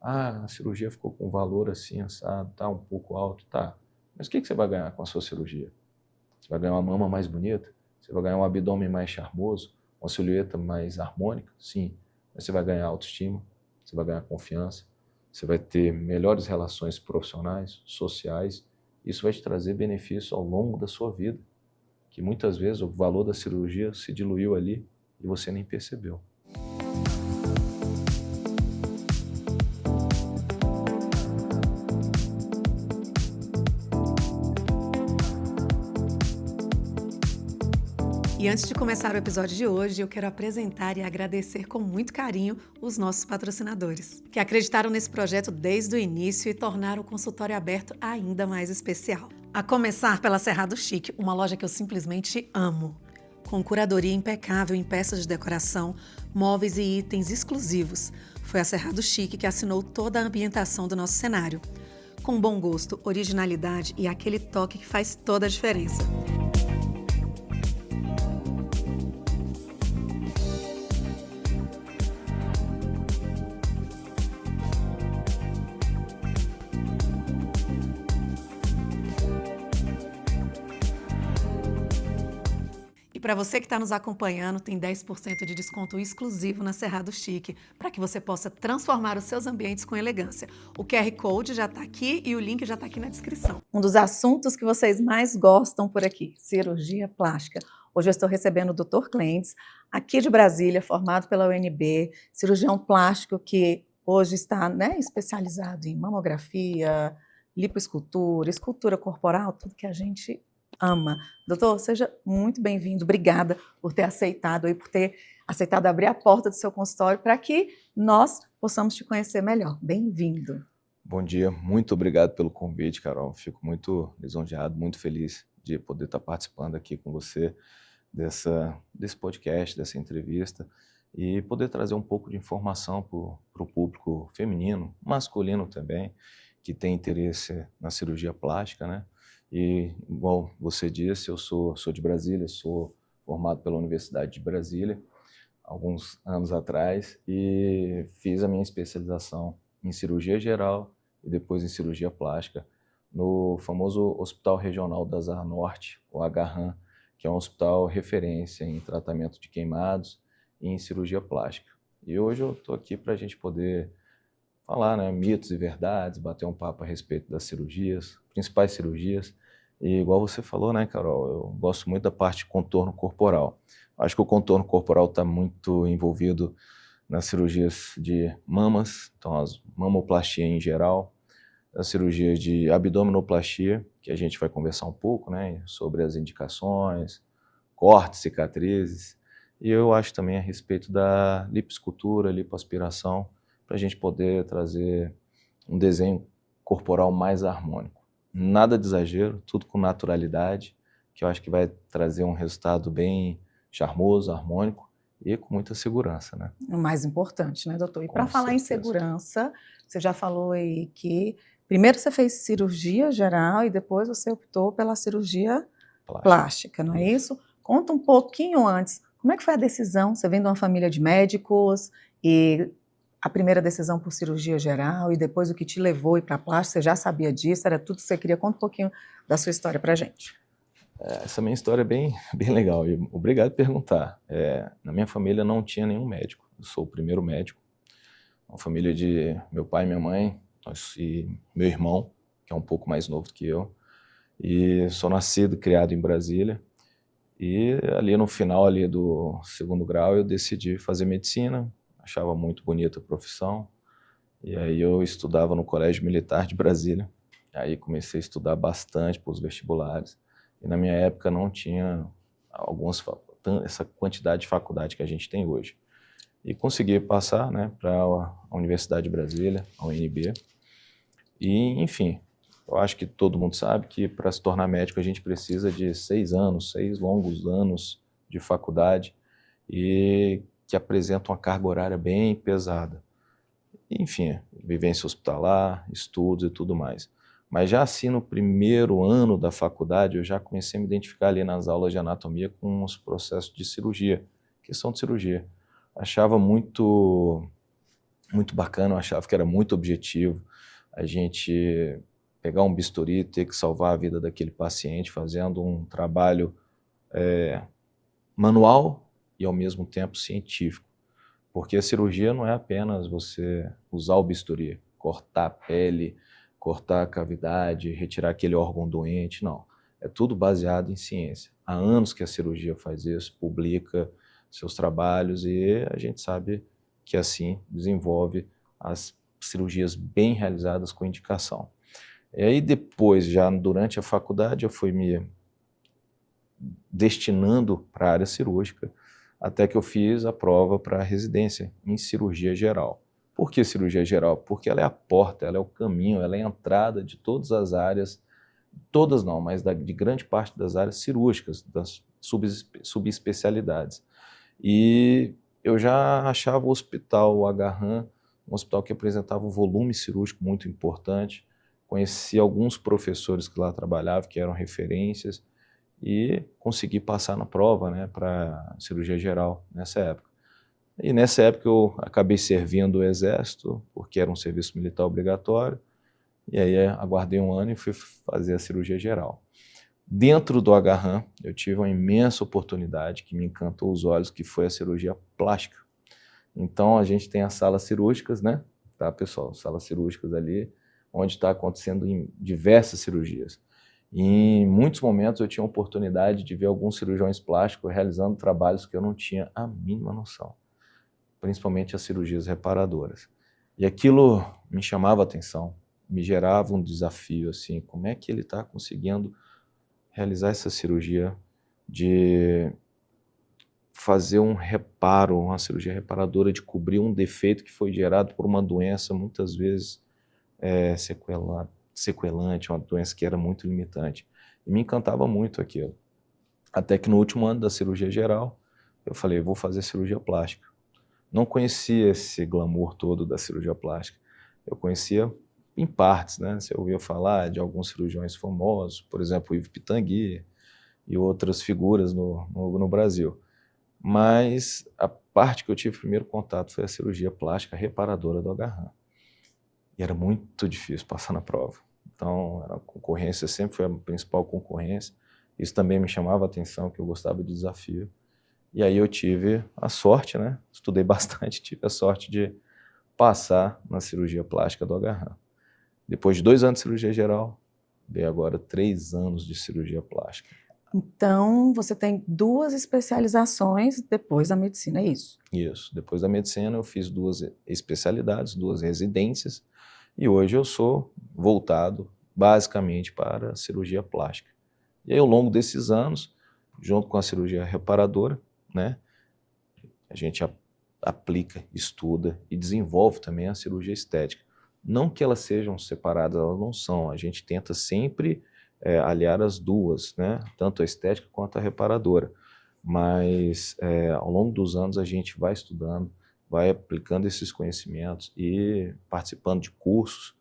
Ah, a cirurgia ficou com um valor assim, assado, tá um pouco alto, tá. Mas o que você vai ganhar com a sua cirurgia? Você vai ganhar uma mama mais bonita? Você vai ganhar um abdômen mais charmoso? Uma silhueta mais harmônica? Sim. Mas você vai ganhar autoestima, você vai ganhar confiança, você vai ter melhores relações profissionais, sociais. Isso vai te trazer benefícios ao longo da sua vida, que muitas vezes o valor da cirurgia se diluiu ali e você nem percebeu. E antes de começar o episódio de hoje, eu quero apresentar e agradecer com muito carinho os nossos patrocinadores, que acreditaram nesse projeto desde o início e tornaram o consultório aberto ainda mais especial. A começar pela Cerrado Chic, uma loja que eu simplesmente amo. Com curadoria impecável em peças de decoração, móveis e itens exclusivos. Foi a Cerrado Chic que assinou toda a ambientação do nosso cenário. Com bom gosto, originalidade e aquele toque que faz toda a diferença. E para você que está nos acompanhando, tem 10% de desconto exclusivo na Cerrado Chic, para que você possa transformar os seus ambientes com elegância. O QR Code já está aqui e o link já está aqui na descrição. Um dos assuntos que vocês mais gostam por aqui, cirurgia plástica. Hoje eu estou recebendo o Dr. Clentes, aqui de Brasília, formado pela UNB, cirurgião plástico que hoje está, especializado em mamografia, lipoescultura, escultura corporal, tudo que a gente ama. Doutor, seja muito bem-vindo. Obrigada por ter aceitado abrir a porta do seu consultório para que nós possamos te conhecer melhor. Bem-vindo. Bom dia, muito obrigado pelo convite, Carol. Fico muito lisonjeado, muito feliz de poder estar participando aqui com você desse podcast, dessa entrevista e poder trazer um pouco de informação para o público feminino, masculino também, que tem interesse na cirurgia plástica, né? E, igual você disse, eu sou de Brasília, sou formado pela Universidade de Brasília, alguns anos atrás, e fiz a minha especialização em cirurgia geral e depois em cirurgia plástica no famoso Hospital Regional da Asa Norte, o HRAM, que é um hospital referência em tratamento de queimados e em cirurgia plástica. E hoje eu estou aqui para a gente poder falar, né, mitos e verdades, bater um papo a respeito das cirurgias, principais cirurgias. E igual você falou, né, Carol, eu gosto muito da parte de contorno corporal. Acho que o contorno corporal está muito envolvido nas cirurgias de mamas, então as mamoplastia em geral, as cirurgias de abdominoplastia, que a gente vai conversar um pouco, né, sobre as indicações, cortes, cicatrizes, e eu acho também a respeito da lipoescultura, lipoaspiração, para a gente poder trazer um desenho corporal mais harmônico. Nada de exagero, tudo com naturalidade, que eu acho que vai trazer um resultado bem charmoso, harmônico e com muita segurança, né? O mais importante, né, doutor? E Com para falar em certeza. segurança, você já falou aí que primeiro você fez cirurgia geral e depois você optou pela cirurgia plástica, não é isso? Conta um pouquinho antes, como é que foi a decisão? Você vem de uma família de médicos e a primeira decisão por cirurgia geral e depois o que te levou a ir para a plástica, você já sabia disso, era tudo que você queria? Conta um pouquinho da sua história para a gente. Essa minha história é bem legal e obrigado por perguntar. Na minha família não tinha nenhum médico, eu sou o primeiro médico. Uma família de meu pai e minha mãe e meu irmão, que é um pouco mais novo do que eu. E sou nascido, criado em Brasília. E ali no final ali do segundo grau eu decidi fazer medicina, achava muito bonita a profissão. E aí eu estudava no Colégio Militar de Brasília. Aí comecei a estudar bastante para os vestibulares. E na minha época não tinha essa quantidade de faculdade que a gente tem hoje. E consegui passar, né, para a Universidade de Brasília, a UNB. E, enfim, eu acho que todo mundo sabe que para se tornar médico a gente precisa de 6 longos anos de faculdade e que apresenta uma carga horária bem pesada. Enfim, vivência hospitalar, estudos e tudo mais. Mas já assim no primeiro ano da faculdade eu já comecei a me identificar ali nas aulas de anatomia com os processos de cirurgia, questão de cirurgia. Achava muito muito bacana, eu achava que era muito objetivo a gente pegar um bisturi, ter que salvar a vida daquele paciente, fazendo um trabalho manual e ao mesmo tempo científico. Porque a cirurgia não é apenas você usar o bisturi, cortar a pele, cortar a cavidade, retirar aquele órgão doente, não. É tudo baseado em ciência. Há anos que a cirurgia faz isso, publica seus trabalhos e a gente sabe que assim desenvolve as cirurgias bem realizadas com indicação. E aí depois, já durante a faculdade, eu fui me destinando para a área cirúrgica, até que eu fiz a prova para a residência em cirurgia geral. Por que cirurgia geral? Porque ela é a porta, ela é o caminho, ela é a entrada de todas as áreas, todas não, mas de grande parte das áreas cirúrgicas, das subespecialidades. E eu já achava o hospital, o Agarran, um hospital que apresentava um volume cirúrgico muito importante. Conheci alguns professores que lá trabalhavam, que eram referências, e consegui passar na prova, né, para cirurgia geral nessa época. E nessa época eu acabei servindo o Exército, porque era um serviço militar obrigatório, e aí aguardei um ano e fui fazer a cirurgia geral. Dentro do Agarran, eu tive uma imensa oportunidade que me encantou os olhos, que foi a cirurgia plástica. Então a gente tem as salas cirúrgicas, né, tá, pessoal? Salas cirúrgicas ali, onde está acontecendo em diversas cirurgias. E em muitos momentos eu tinha a oportunidade de ver alguns cirurgiões plásticos realizando trabalhos que eu não tinha a mínima noção, principalmente as cirurgias reparadoras. E aquilo me chamava a atenção, me gerava um desafio, assim, como é que ele está conseguindo realizar essa cirurgia de fazer um reparo, uma cirurgia reparadora, de cobrir um defeito que foi gerado por uma doença, muitas vezes sequelante, uma doença que era muito limitante. E me encantava muito aquilo. Até que no último ano da cirurgia geral, eu falei, vou fazer cirurgia plástica. Não conhecia esse glamour todo da cirurgia plástica. Eu conhecia em partes, né? Você ouvia falar de alguns cirurgiões famosos, por exemplo, o Yves Pitangui e outras figuras no Brasil. Mas a parte que eu tive primeiro contato foi a cirurgia plástica reparadora do Agarran. E era muito difícil passar na prova. Então, a concorrência sempre foi a principal concorrência. Isso também me chamava a atenção, que eu gostava de desafio. E aí eu tive a sorte, né? Estudei bastante, tive a sorte de passar na cirurgia plástica do Agarran. Depois de 2 anos de cirurgia geral, dei agora 3 anos de cirurgia plástica. Então, você tem 2 especializações depois da medicina, é isso? Isso. Depois da medicina, eu fiz 2 especialidades, 2 residências, e hoje eu sou voltado basicamente para a cirurgia plástica. E aí, ao longo desses anos, junto com a cirurgia reparadora, né, a gente aplica, estuda e desenvolve também a cirurgia estética. Não que elas sejam separadas, elas não são. A gente tenta sempre aliar as duas, né, tanto a estética quanto a reparadora. Mas ao longo dos anos a gente vai estudando, vai aplicando esses conhecimentos e participando de cursos,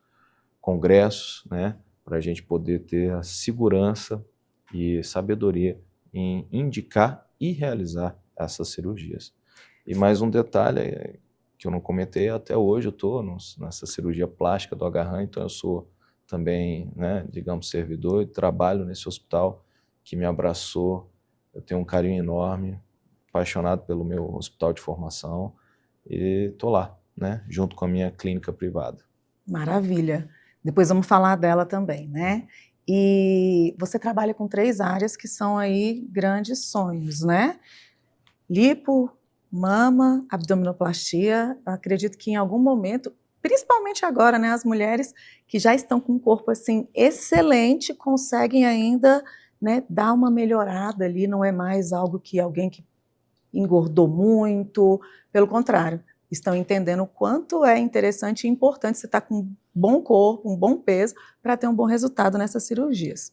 congressos, né, para a gente poder ter a segurança e sabedoria em indicar e realizar essas cirurgias. E mais um detalhe que eu não comentei, até hoje eu estou nessa cirurgia plástica do Agarran, então eu sou também, né, digamos, servidor e trabalho nesse hospital que me abraçou. Eu tenho um carinho enorme, apaixonado pelo meu hospital de formação e estou lá, né, junto com a minha clínica privada. Maravilha. Depois vamos falar dela também, né? E você trabalha com 3 áreas que são aí grandes sonhos, né? Lipo, mama, abdominoplastia. Eu acredito que em algum momento, principalmente agora, né, as mulheres que já estão com um corpo assim excelente conseguem ainda, né, dar uma melhorada ali, não é mais algo que alguém que engordou muito, pelo contrário, estão entendendo o quanto é interessante e importante você estar com um bom corpo, um bom peso, para ter um bom resultado nessas cirurgias.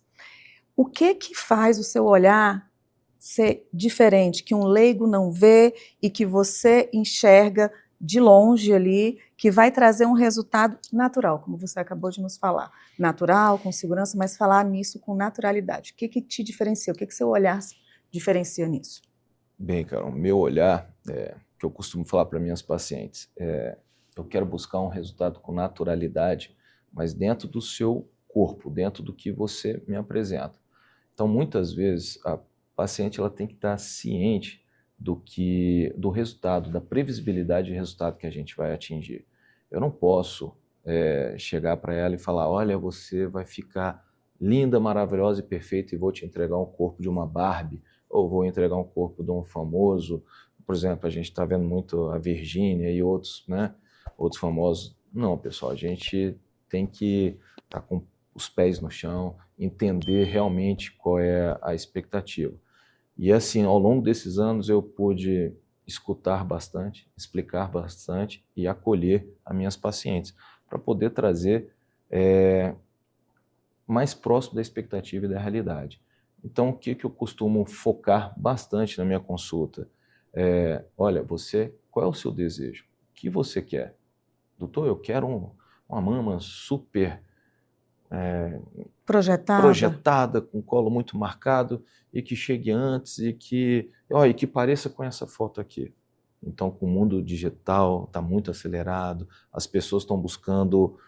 O que faz o seu olhar ser diferente, que um leigo não vê e que você enxerga de longe ali, que vai trazer um resultado natural, como você acabou de nos falar. Natural, com segurança, mas falar nisso com naturalidade. O que te diferencia? O que seu olhar diferencia nisso? Bem, Carol, meu olhar, que eu costumo falar para minhas pacientes, eu quero buscar um resultado com naturalidade, mas dentro do seu corpo, dentro do que você me apresenta. Então, muitas vezes, a paciente ela tem que estar ciente do resultado, da previsibilidade de resultado que a gente vai atingir. Eu não posso chegar para ela e falar, olha, você vai ficar linda, maravilhosa e perfeita e vou te entregar um corpo de uma Barbie, ou vou entregar um corpo de um famoso. Por exemplo, a gente está vendo muito a Virgínia e outros, né, outros famosos. Não, pessoal, a gente tem que estar com os pés no chão, entender realmente qual é a expectativa. E assim, ao longo desses anos eu pude escutar bastante, explicar bastante e acolher as minhas pacientes, para poder trazer mais próximo da expectativa e da realidade. Então, o que eu costumo focar bastante na minha consulta? Olha, qual é o seu desejo? O que você quer? Doutor, eu quero uma mama super projetada, com colo muito marcado e que chegue antes e que pareça com essa foto aqui. Então, com o mundo digital está muito acelerado, as pessoas estão buscando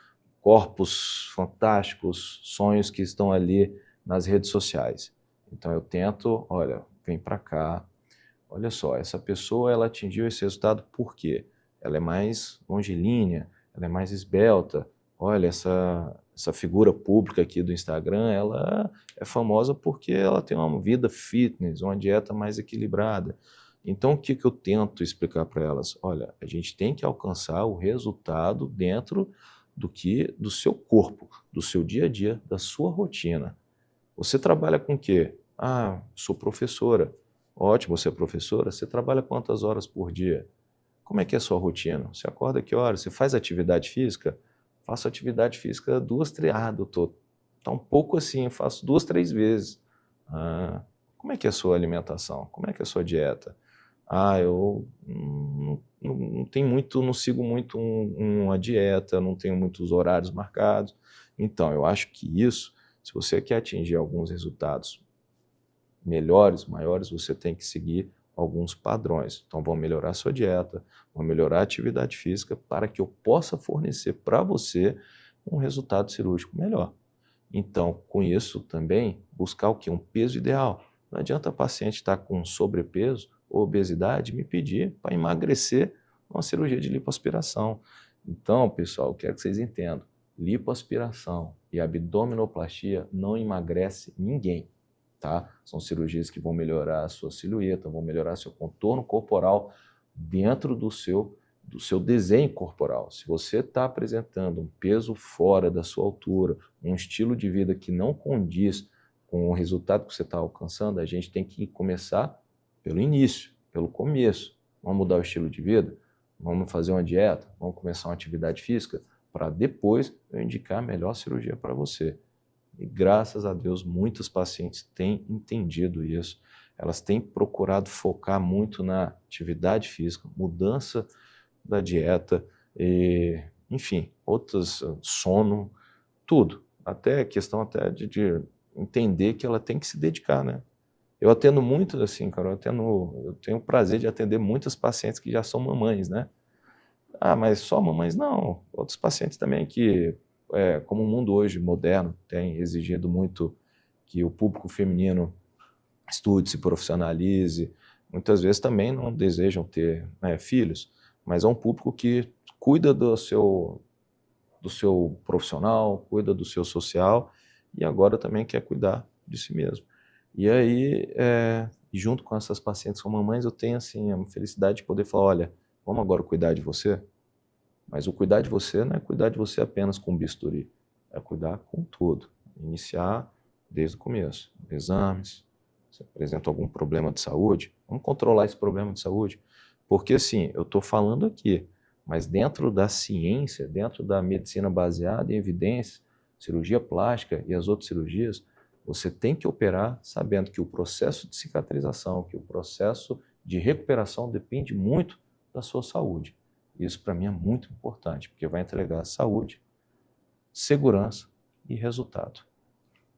corpos fantásticos, sonhos que estão ali nas redes sociais. Então eu tento, olha, vem para cá, olha só, essa pessoa ela atingiu esse resultado por quê? Ela é mais longilínea, ela é mais esbelta. Olha, essa figura pública aqui do Instagram, ela é famosa porque ela tem uma vida fitness, uma dieta mais equilibrada. Então, o que eu tento explicar para elas? Olha, a gente tem que alcançar o resultado dentro do seu corpo, do seu dia a dia, da sua rotina. Você trabalha com o quê? Ah, sou professora. Ótimo, você é professora. Você trabalha quantas horas por dia? Como é que é a sua rotina? Você acorda que horas? Você faz atividade física? Faço atividade física 2, 3, tá um pouco assim, faço 2, 3 vezes. Ah, como é que é a sua alimentação? Como é que é a sua dieta? Ah, eu não tenho muito, não sigo muito uma dieta, não tenho muitos horários marcados. Então, eu acho que isso, se você quer atingir alguns resultados melhores, maiores, você tem que seguir alguns padrões. Então, vão melhorar a sua dieta, vão melhorar a atividade física para que eu possa fornecer para você um resultado cirúrgico melhor. Então, com isso também, buscar o quê? Um peso ideal. Não adianta a paciente estar com sobrepeso ou obesidade me pedir para emagrecer uma cirurgia de lipoaspiração. Então, pessoal, eu quero que vocês entendam. Lipoaspiração e abdominoplastia não emagrece ninguém, tá? São cirurgias que vão melhorar a sua silhueta, vão melhorar seu contorno corporal dentro do seu desenho corporal. Se você está apresentando um peso fora da sua altura, um estilo de vida que não condiz com o resultado que você está alcançando, a gente tem que começar pelo início, pelo começo. Vamos mudar o estilo de vida? Vamos fazer uma dieta? Vamos começar uma atividade física? Para depois eu indicar a melhor cirurgia para você. E graças a Deus, muitos pacientes têm entendido isso. Elas têm procurado focar muito na atividade física, mudança da dieta, e, enfim, outros, sono, tudo. Até questão até de entender que ela tem que se dedicar, né? Eu atendo muito, assim, Carol, eu tenho o prazer de atender muitas pacientes que já são mamães, né? Ah, mas só mamães? Não, outros pacientes também que, como o mundo hoje moderno tem exigido muito que o público feminino estude, se profissionalize, muitas vezes também não desejam ter, né, filhos, mas é um público que cuida do seu profissional, cuida do seu social e agora também quer cuidar de si mesmo. E aí, junto com essas pacientes com mamães, eu tenho assim, a felicidade de poder falar, olha, vamos agora cuidar de você? Mas o cuidar de você não é cuidar de você apenas com bisturi, é cuidar com tudo. Iniciar desde o começo, exames, você apresenta algum problema de saúde, vamos controlar esse problema de saúde, porque assim, eu estou falando aqui, mas dentro da ciência, dentro da medicina baseada em evidências, cirurgia plástica e as outras cirurgias, você tem que operar sabendo que o processo de cicatrização, que o processo de recuperação depende muito da sua saúde. Isso para mim é muito importante, porque vai entregar saúde, segurança e resultado.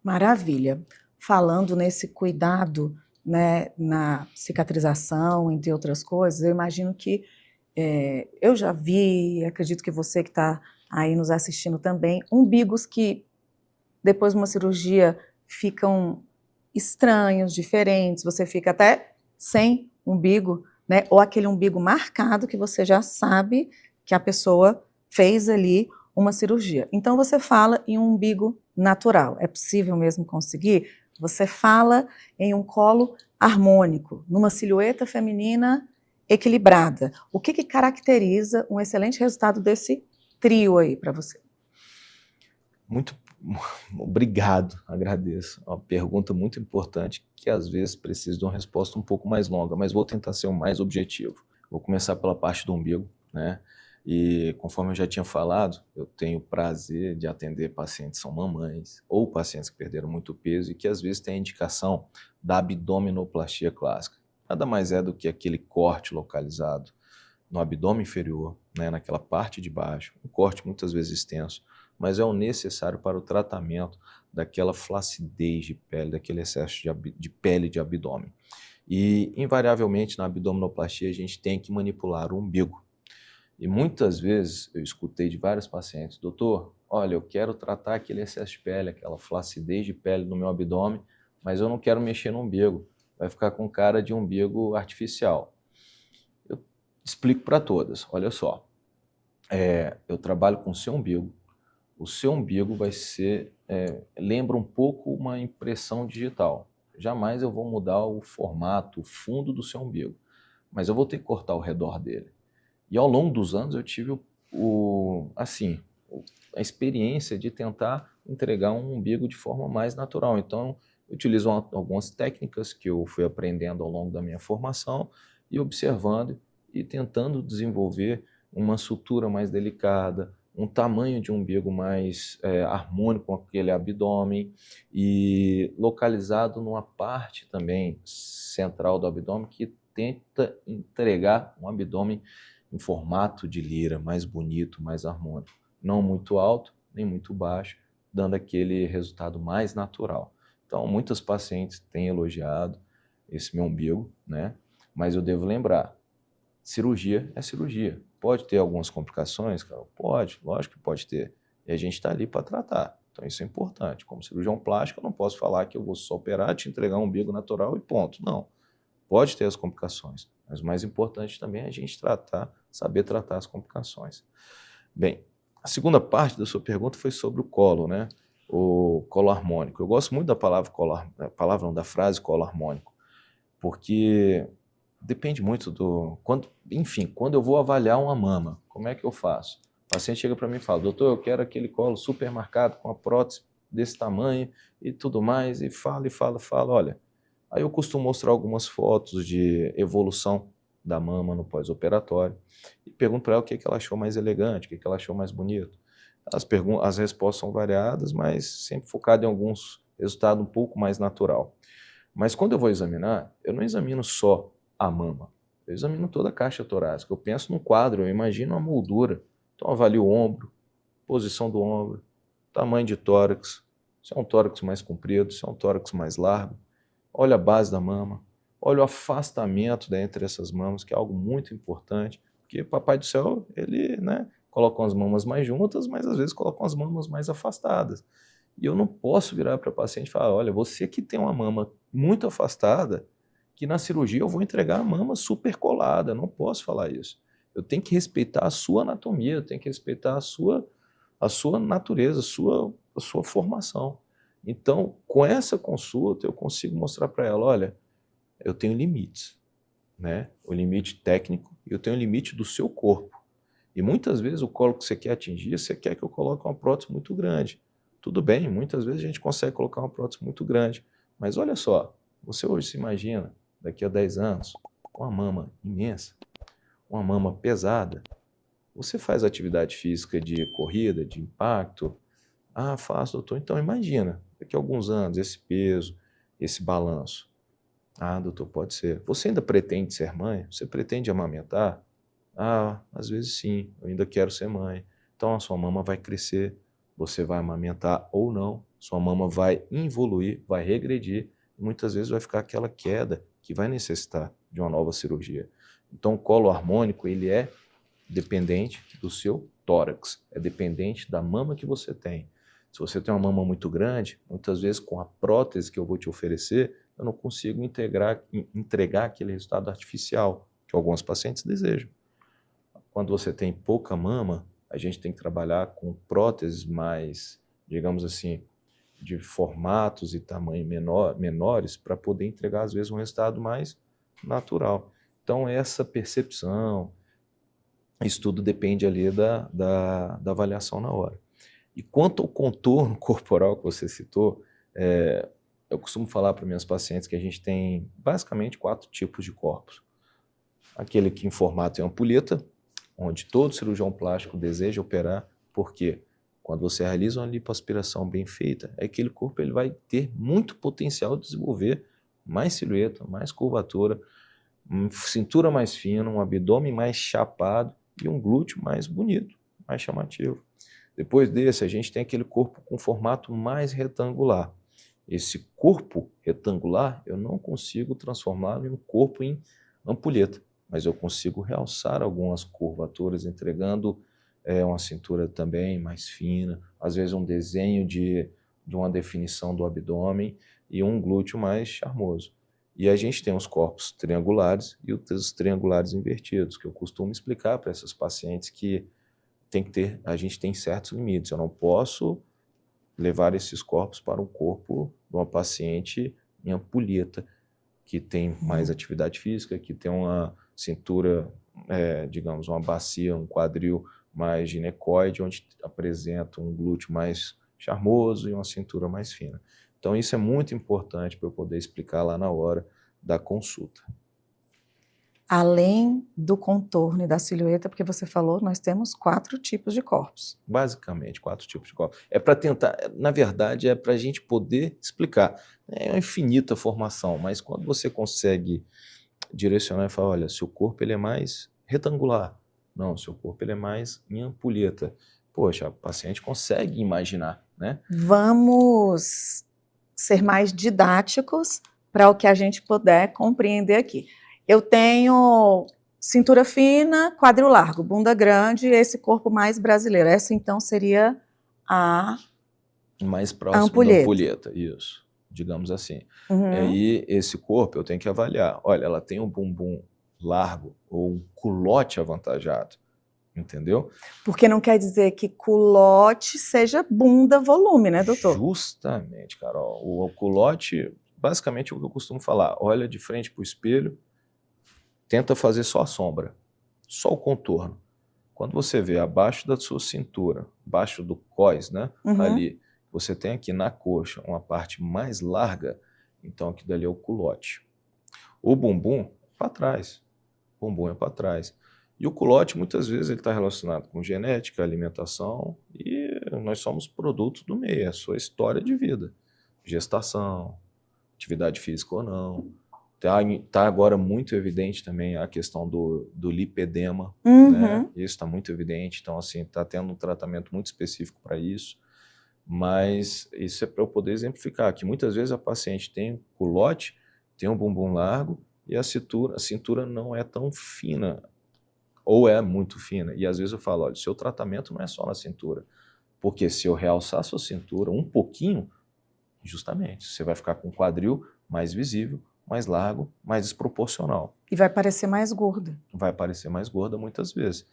Maravilha. Falando nesse cuidado, né, na cicatrização, entre outras coisas, eu imagino que eu já vi, acredito que você que está aí nos assistindo também, umbigos que depois de uma cirurgia ficam estranhos, diferentes, você fica até sem umbigo, né? Ou aquele umbigo marcado que você já sabe que a pessoa fez ali uma cirurgia. Então você fala em um umbigo natural. É possível mesmo conseguir? Você fala em um colo harmônico, numa silhueta feminina equilibrada. O que caracteriza um excelente resultado desse trio aí para você? Muito obrigado, agradeço. Uma pergunta muito importante que às vezes precisa de uma resposta um pouco mais longa, mas vou tentar ser o mais objetivo. Vou começar pela parte do umbigo, né? E conforme eu já tinha falado, eu tenho o prazer de atender pacientes que são mamães ou pacientes que perderam muito peso e que às vezes têm a indicação da abdominoplastia clássica. Nada mais é do que aquele corte localizado no abdômen inferior, né, naquela parte de baixo, um corte muitas vezes extenso, mas é o necessário para o tratamento daquela flacidez de pele, daquele excesso de pele de abdômen. E, invariavelmente, na abdominoplastia, a gente tem que manipular o umbigo. E muitas vezes eu escutei de vários pacientes, doutor, olha, eu quero tratar aquele excesso de pele, aquela flacidez de pele no meu abdômen, mas eu não quero mexer no umbigo, vai ficar com cara de umbigo artificial. Eu explico para todas, olha só, eu trabalho com o seu umbigo vai ser, lembra um pouco uma impressão digital. Jamais eu vou mudar o formato, o fundo do seu umbigo, mas eu vou ter que cortar ao redor dele. E ao longo dos anos eu tive a experiência de tentar entregar um umbigo de forma mais natural. Então, eu utilizo algumas técnicas que eu fui aprendendo ao longo da minha formação e observando e tentando desenvolver uma sutura mais delicada, um tamanho de umbigo mais harmônico com aquele abdômen e localizado numa parte também central do abdômen que tenta entregar um abdômen em formato de lira, mais bonito, mais harmônico. Não muito alto, nem muito baixo, dando aquele resultado mais natural. Então, muitos pacientes têm elogiado esse meu umbigo, né? Mas eu devo lembrar, cirurgia é cirurgia. Pode ter algumas complicações, Carol? Pode, lógico que pode ter. E a gente está ali para tratar. Então isso é importante. Como cirurgião plástico, eu não posso falar que eu vou só operar, te entregar um umbigo natural e ponto. Não. Pode ter as complicações, mas o mais importante também é a gente saber tratar as complicações. Bem, a segunda parte da sua pergunta foi sobre o colo, né? O colo harmônico. Eu gosto muito da da frase colo harmônico, porque depende muito quando eu vou avaliar uma mama, como é que eu faço? O paciente chega para mim e fala, doutor, eu quero aquele colo super marcado, com a prótese desse tamanho e tudo mais, e fala, olha, aí eu costumo mostrar algumas fotos de evolução da mama no pós-operatório e pergunto para ela o que ela achou mais elegante, o que ela achou mais bonito. As respostas são variadas, mas sempre focado em alguns resultados um pouco mais natural. Mas quando eu vou examinar, eu não examino só a mama, eu examino toda a caixa torácica, eu penso num quadro, eu imagino a moldura, então eu avalio o ombro, posição do ombro, tamanho de tórax, se é um tórax mais comprido, se é um tórax mais largo, olha a base da mama, olha o afastamento entre essas mamas, que é algo muito importante, porque Papai do Céu, ele, né, coloca as mamas mais juntas, mas às vezes coloca as mamas mais afastadas. E eu não posso virar para o paciente e falar, olha, você que tem uma mama muito afastada, que na cirurgia eu vou entregar a mama super colada, eu não posso falar isso. Eu tenho que respeitar a sua anatomia, eu tenho que respeitar a sua natureza, a sua formação. Então, com essa consulta, eu consigo mostrar para ela, olha, eu tenho limites, né? O limite técnico e eu tenho o limite do seu corpo. E muitas vezes o colo que você quer atingir, você quer que eu coloque uma prótese muito grande. Tudo bem, muitas vezes a gente consegue colocar uma prótese muito grande. Mas olha só, você hoje se imagina, daqui a 10 anos, com uma mama imensa, uma mama pesada. Você faz atividade física de corrida, de impacto? Ah, faço, doutor. Então imagina, daqui a alguns anos, esse peso, esse balanço. Ah, doutor, pode ser. Você ainda pretende ser mãe? Você pretende amamentar? Ah, às vezes sim, eu ainda quero ser mãe. Então a sua mama vai crescer, você vai amamentar ou não, sua mama vai involuir, vai regredir, e muitas vezes vai ficar aquela queda que vai necessitar de uma nova cirurgia. Então o colo harmônico, ele é dependente do seu tórax, é dependente da mama que você tem. Se você tem uma mama muito grande, muitas vezes com a prótese que eu vou te oferecer, eu não consigo entregar aquele resultado artificial que alguns pacientes desejam. Quando você tem pouca mama, a gente tem que trabalhar com próteses mais, digamos assim, de formatos e tamanho menores para poder entregar, às vezes, um resultado mais natural. Então, essa percepção, isso tudo depende ali da avaliação na hora. E quanto ao contorno corporal que você citou, eu costumo falar para minhas pacientes que a gente tem basicamente 4 tipos de corpos. Aquele que em formato é ampulheta, onde todo cirurgião plástico deseja operar, porque quando você realiza uma lipoaspiração bem feita, aquele corpo ele vai ter muito potencial de desenvolver mais silhueta, mais curvatura, cintura mais fina, um abdômen mais chapado e um glúteo mais bonito, mais chamativo. Depois desse, a gente tem aquele corpo com formato mais retangular. Esse corpo retangular, eu não consigo transformar em um corpo em ampulheta, mas eu consigo realçar algumas curvaturas, entregando uma cintura também mais fina, às vezes um desenho de uma definição do abdômen e um glúteo mais charmoso. E a gente tem os corpos triangulares e os triangulares invertidos, que eu costumo explicar para essas pacientes que a gente tem certos limites. Eu não posso levar esses corpos para um corpo de uma paciente em ampulheta, que tem mais atividade física, que tem uma cintura, digamos, uma bacia, um quadril mais ginecoide, onde apresenta um glúteo mais charmoso e uma cintura mais fina. Então isso é muito importante para eu poder explicar lá na hora da consulta. Além do contorno e da silhueta, porque você falou, nós temos 4 tipos de corpos. Basicamente, 4 tipos de corpos. É para tentar, na verdade, é para a gente poder explicar. É uma infinita formação, mas quando você consegue direcionar e falar, olha, seu corpo ele é mais retangular. Não, seu corpo ele é mais em ampulheta. Poxa, o paciente consegue imaginar, né? Vamos ser mais didáticos para o que a gente puder compreender aqui. Eu tenho cintura fina, quadril largo, bunda grande, esse corpo mais brasileiro. Essa, então, seria a mais próximo ampulheta. da ampulheta, isso, digamos assim. Aí, esse corpo eu tenho que avaliar. Olha, ela tem um bumbum largo ou um culote avantajado, entendeu? Porque não quer dizer que culote seja bunda volume, né, doutor? Justamente, Carol. O culote, basicamente, é o que eu costumo falar. Olha de frente para o espelho, tenta fazer só a sombra, só o contorno. Quando você vê abaixo da sua cintura, abaixo do cós, né, ali, você tem aqui na coxa uma parte mais larga, então aqui dali é o culote. O bumbum para trás, o bumbum é para trás. E o culote, muitas vezes, ele está relacionado com genética, alimentação, e nós somos produto do meio, é a sua história de vida. Gestação, atividade física ou não. Está agora muito evidente também a questão do lipedema, né? Isso está muito evidente, então assim, está tendo um tratamento muito específico para isso, mas isso é para eu poder exemplificar, que muitas vezes a paciente tem um culote, tem um bumbum largo e a cintura não é tão fina, ou é muito fina, e às vezes eu falo, olha, o seu tratamento não é só na cintura, porque se eu realçar a sua cintura um pouquinho, justamente, você vai ficar com o quadril mais visível, mais largo, mais desproporcional. E vai parecer mais gorda. Vai parecer mais gorda muitas vezes.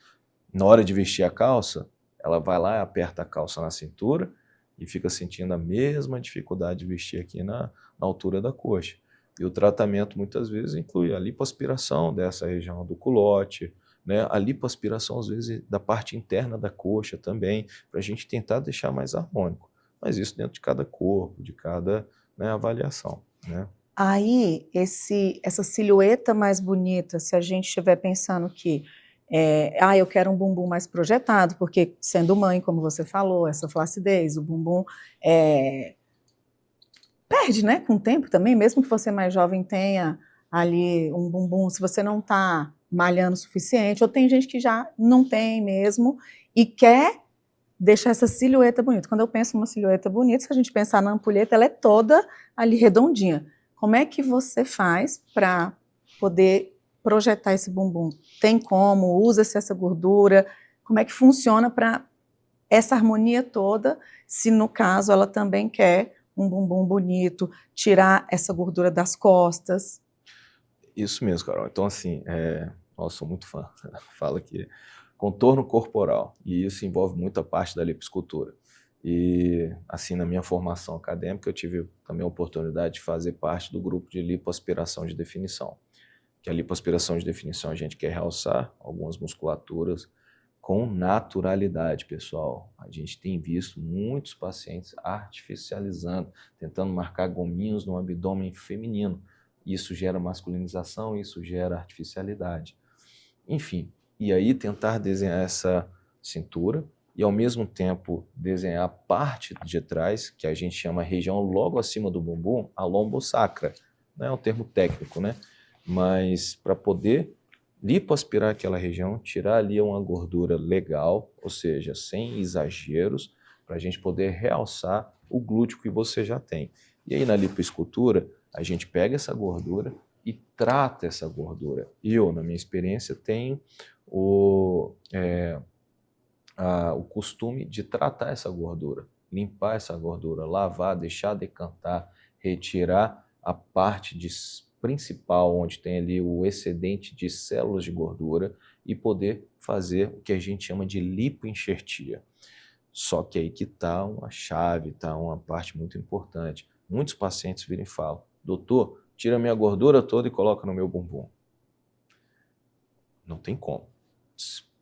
Na hora de vestir a calça, ela vai lá e aperta a calça na cintura e fica sentindo a mesma dificuldade de vestir aqui na altura da coxa. E o tratamento muitas vezes inclui a lipoaspiração dessa região do culote, né? A lipoaspiração às vezes da parte interna da coxa também, para a gente tentar deixar mais harmônico. Mas isso dentro de cada corpo, de cada, né, avaliação, né? Aí, essa silhueta mais bonita, se a gente estiver pensando que eu quero um bumbum mais projetado, porque sendo mãe, como você falou, essa flacidez, o bumbum perde, né, com o tempo também, mesmo que você mais jovem tenha ali um bumbum, se você não está malhando o suficiente, ou tem gente que já não tem mesmo e quer deixar essa silhueta bonita. Quando eu penso numa silhueta bonita, se a gente pensar na ampulheta, ela é toda ali redondinha. Como é que você faz para poder projetar esse bumbum? Tem como? Usa-se essa gordura? Como é que funciona para essa harmonia toda, se no caso ela também quer um bumbum bonito, tirar essa gordura das costas? Isso mesmo, Carol. Então, assim, nossa, sou muito fã. Fala que contorno corporal, e isso envolve muita parte da lipoescultura. E, assim, na minha formação acadêmica, eu tive também a oportunidade de fazer parte do grupo de lipoaspiração de definição. Que a lipoaspiração de definição a gente quer realçar algumas musculaturas com naturalidade, pessoal. A gente tem visto muitos pacientes artificializando, tentando marcar gominhos no abdômen feminino. Isso gera masculinização, isso gera artificialidade. Enfim, e aí tentar desenhar essa cintura e ao mesmo tempo desenhar a parte de trás, que a gente chama a região logo acima do bumbum, a lombosacra. Não é um termo técnico, né? Mas para poder lipoaspirar aquela região, tirar ali uma gordura legal, ou seja, sem exageros, para a gente poder realçar o glúteo que você já tem. E aí na lipoescultura, a gente pega essa gordura e trata essa gordura. Eu, na minha experiência, tenho o costume de tratar essa gordura, limpar essa gordura, lavar, deixar decantar, retirar a parte principal, onde tem ali o excedente de células de gordura e poder fazer o que a gente chama de lipoenxertia. Só que aí que está uma chave, está uma parte muito importante. Muitos pacientes viram e falam: doutor, tira a minha gordura toda e coloca no meu bumbum. Não tem como.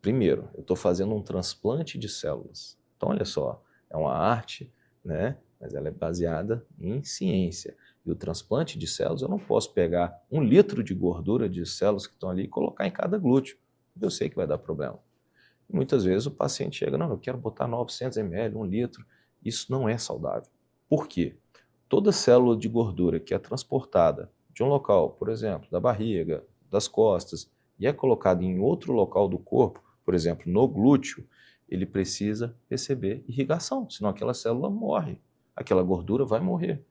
Primeiro, eu estou fazendo um transplante de células. Então, olha só, é uma arte, né? Mas ela é baseada em ciência. E o transplante de células, eu não posso pegar 1 litro de gordura de células que estão ali e colocar em cada glúteo. Eu sei que vai dar problema. E muitas vezes o paciente chega: não, eu quero botar 900 ml, 1 litro. Isso não é saudável. Por quê? Toda célula de gordura que é transportada de um local, por exemplo, da barriga, das costas, e é colocada em outro local do corpo, por exemplo, no glúteo, ele precisa receber irrigação, senão aquela célula morre, aquela gordura vai morrer.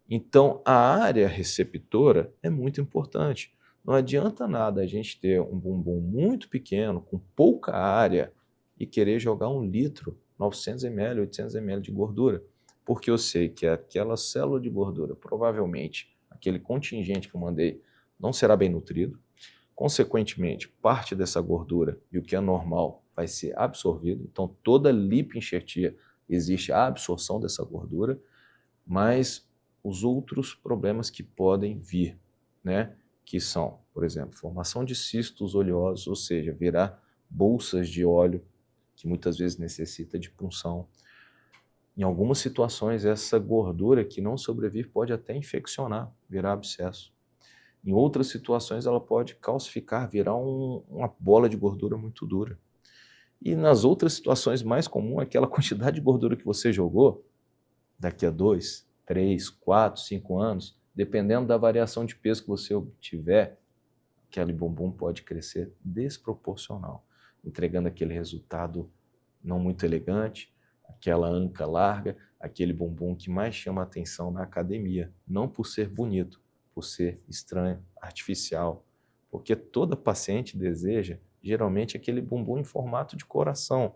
Então, a área receptora é muito importante. Não adianta nada a gente ter um bumbum muito pequeno, com pouca área, e querer jogar 1 litro, 900 ml, 800 ml de gordura, porque eu sei que aquela célula de gordura, provavelmente, aquele contingente que eu mandei, não será bem nutrido. Consequentemente, parte dessa gordura e o que é normal vai ser absorvido. Então, toda lipoenxertia existe a absorção dessa gordura, mas os outros problemas que podem vir, né, que são, por exemplo, formação de cistos oleosos, ou seja, virar bolsas de óleo, que muitas vezes necessita de punção. Em algumas situações, essa gordura que não sobrevive pode até infeccionar, virar abscesso. Em outras situações, ela pode calcificar, virar uma bola de gordura muito dura. E nas outras situações, mais comum, aquela quantidade de gordura que você jogou, daqui a 2, 3, 4, 5 anos, dependendo da variação de peso que você obtiver, aquele bumbum pode crescer desproporcional, entregando aquele resultado não muito elegante, aquela anca larga, aquele bumbum que mais chama a atenção na academia, não por ser bonito, por ser estranho, artificial, porque toda paciente deseja, geralmente, aquele bumbum em formato de coração,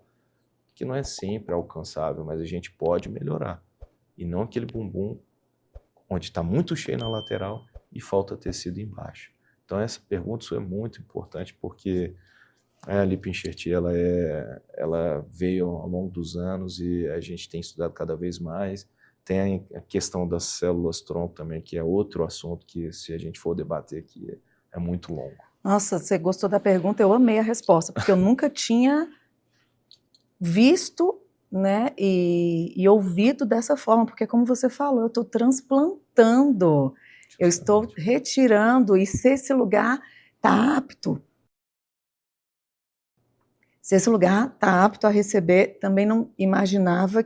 que não é sempre alcançável, mas a gente pode melhorar. E não aquele bumbum onde está muito cheio na lateral e falta tecido embaixo. Então essa pergunta sua é muito importante, porque a lipoenxertia ela veio ao longo dos anos e a gente tem estudado cada vez mais. Tem a questão das células-tronco também, que é outro assunto que, se a gente for debater aqui, é muito longo. Nossa, você gostou da pergunta? Eu amei a resposta, porque eu nunca tinha visto, né, e ouvido dessa forma, porque como você falou, eu estou transplantando, eu estou retirando, e se esse lugar está apto, a receber, também não imaginava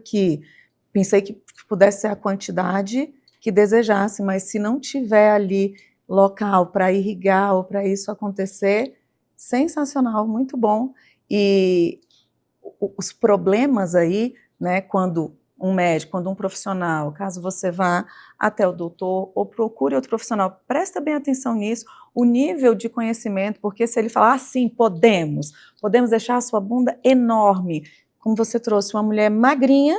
pensei que pudesse ser a quantidade que desejasse, mas se não tiver ali local para irrigar ou para isso acontecer, sensacional, muito bom. E os problemas aí, né, quando um médico, quando um profissional, caso você vá até o doutor ou procure outro profissional, presta bem atenção nisso, o nível de conhecimento, porque se ele falar assim, podemos deixar a sua bunda enorme, como você trouxe, uma mulher magrinha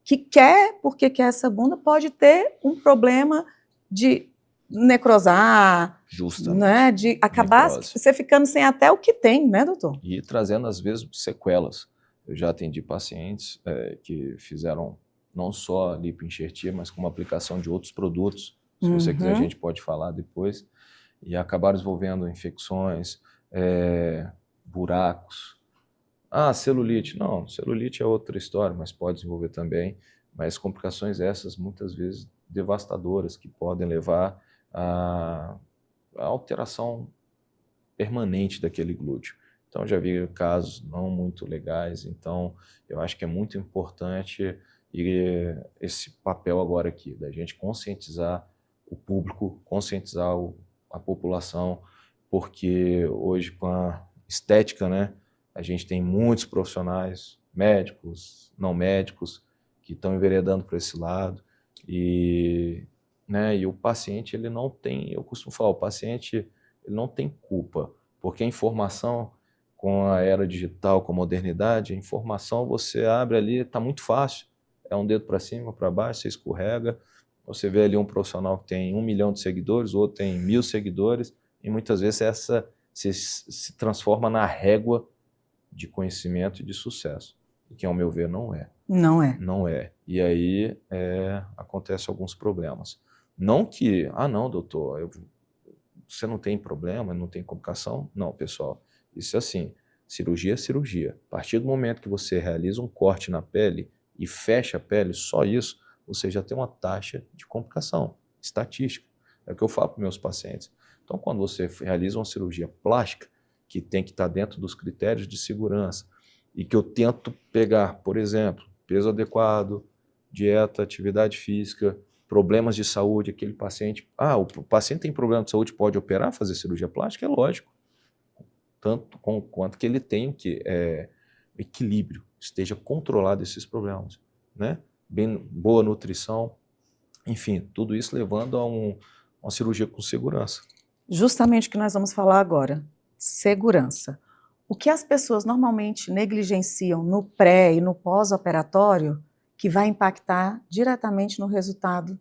que quer, porque quer essa bunda, pode ter um problema de necrosar, Justamente. né, de acabar Necrose. você ficando sem até o que tem, né, doutor? E trazendo, às vezes, sequelas. Eu já atendi pacientes que fizeram não só lipoenxertia, mas com uma aplicação de outros produtos. Se você quiser, a gente pode falar depois. E acabaram desenvolvendo infecções, buracos. Ah, celulite. Não, celulite é outra história, mas pode desenvolver também. Mas complicações essas, muitas vezes, devastadoras, que podem levar a alteração permanente daquele glúteo. Então, já vi casos não muito legais, então eu acho que é muito importante esse papel agora aqui, da gente conscientizar o público, conscientizar a população, porque hoje com a estética, né, a gente tem muitos profissionais, médicos, não médicos, que estão enveredando para esse lado, e o paciente, ele não tem, eu costumo falar, o paciente ele não tem culpa, porque a informação, com a era digital, com a modernidade, a informação você abre ali, está muito fácil, é um dedo para cima, para baixo, você escorrega, você vê ali um profissional que tem 1 milhão de seguidores, o outro tem 1.000 seguidores, e muitas vezes essa se transforma na régua de conhecimento e de sucesso, que ao meu ver não é. Não é. Não é. E aí acontecem alguns problemas. Não que, não, doutor, você não tem problema, não tem complicação? Não, pessoal, isso é assim, cirurgia é cirurgia. A partir do momento que você realiza um corte na pele e fecha a pele, só isso, você já tem uma taxa de complicação, estatística. É o que eu falo para meus pacientes. Então, quando você realiza uma cirurgia plástica, que tem que estar dentro dos critérios de segurança, e que eu tento pegar, por exemplo, peso adequado, dieta, atividade física, problemas de saúde, aquele paciente... o paciente tem problema de saúde, pode operar, fazer cirurgia plástica? É lógico. Tanto quanto que ele tem equilíbrio, esteja controlado esses problemas, né? Boa nutrição, enfim, tudo isso levando a uma cirurgia com segurança. Justamente o que nós vamos falar agora, segurança. O que as pessoas normalmente negligenciam no pré e no pós-operatório, que vai impactar diretamente no resultado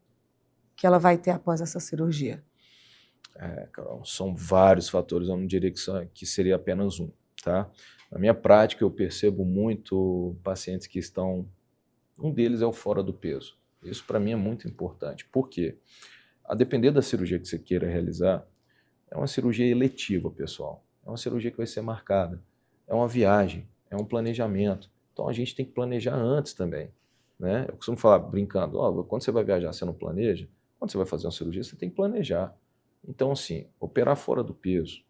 que ela vai ter após essa cirurgia? Carol, são vários fatores, eu não diria que seria apenas um, tá? Na minha prática, eu percebo muito pacientes que estão... Um deles é o fora do peso. Isso para mim é muito importante. Por quê? A depender da cirurgia que você queira realizar, é uma cirurgia eletiva, pessoal. É uma cirurgia que vai ser marcada. É uma viagem, é um planejamento. Então a gente tem que planejar antes também, né? Eu costumo falar, brincando, quando você vai viajar, você não planeja? Quando você vai fazer uma cirurgia, você tem que planejar. Então, assim, operar fora do peso,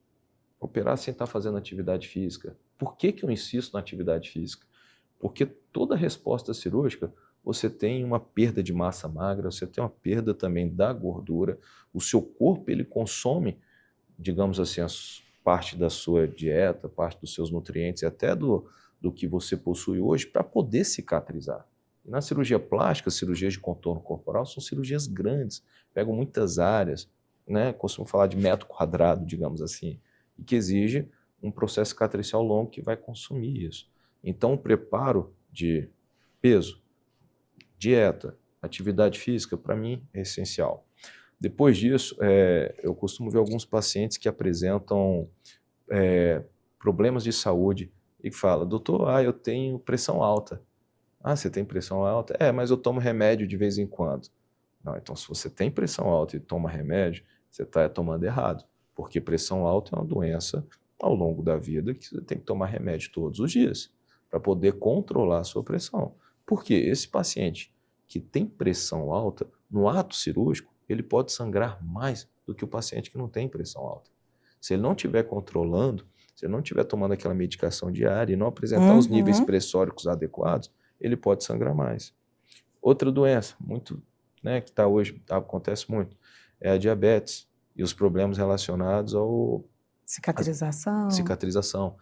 operar sem estar fazendo atividade física. Por que eu insisto na atividade física? Porque toda resposta cirúrgica, você tem uma perda de massa magra, você tem uma perda também da gordura, o seu corpo, ele consome, digamos assim, parte da sua dieta, parte dos seus nutrientes e até do que você possui hoje para poder cicatrizar. E na cirurgia plástica, cirurgias de contorno corporal, são cirurgias grandes, pegam muitas áreas, né? Costumo falar de metro quadrado, digamos assim, e que exige um processo cicatricial longo que vai consumir isso. Então, o preparo de peso, dieta, atividade física, para mim, é essencial. Depois disso, eu costumo ver alguns pacientes que apresentam problemas de saúde e que falam, doutor, eu tenho pressão alta. Você tem pressão alta? Mas eu tomo remédio de vez em quando. Não, então se você tem pressão alta e toma remédio, você está tomando errado, porque pressão alta é uma doença ao longo da vida que você tem que tomar remédio todos os dias para poder controlar a sua pressão. Porque esse paciente que tem pressão alta, no ato cirúrgico, ele pode sangrar mais do que o paciente que não tem pressão alta. Se ele não estiver controlando, se ele não estiver tomando aquela medicação diária e não apresentar os níveis pressóricos adequados, ele pode sangrar mais. Outra doença, muito, né, que hoje acontece muito, é a diabetes e os problemas relacionados ao... Cicatrização. Cicatrização.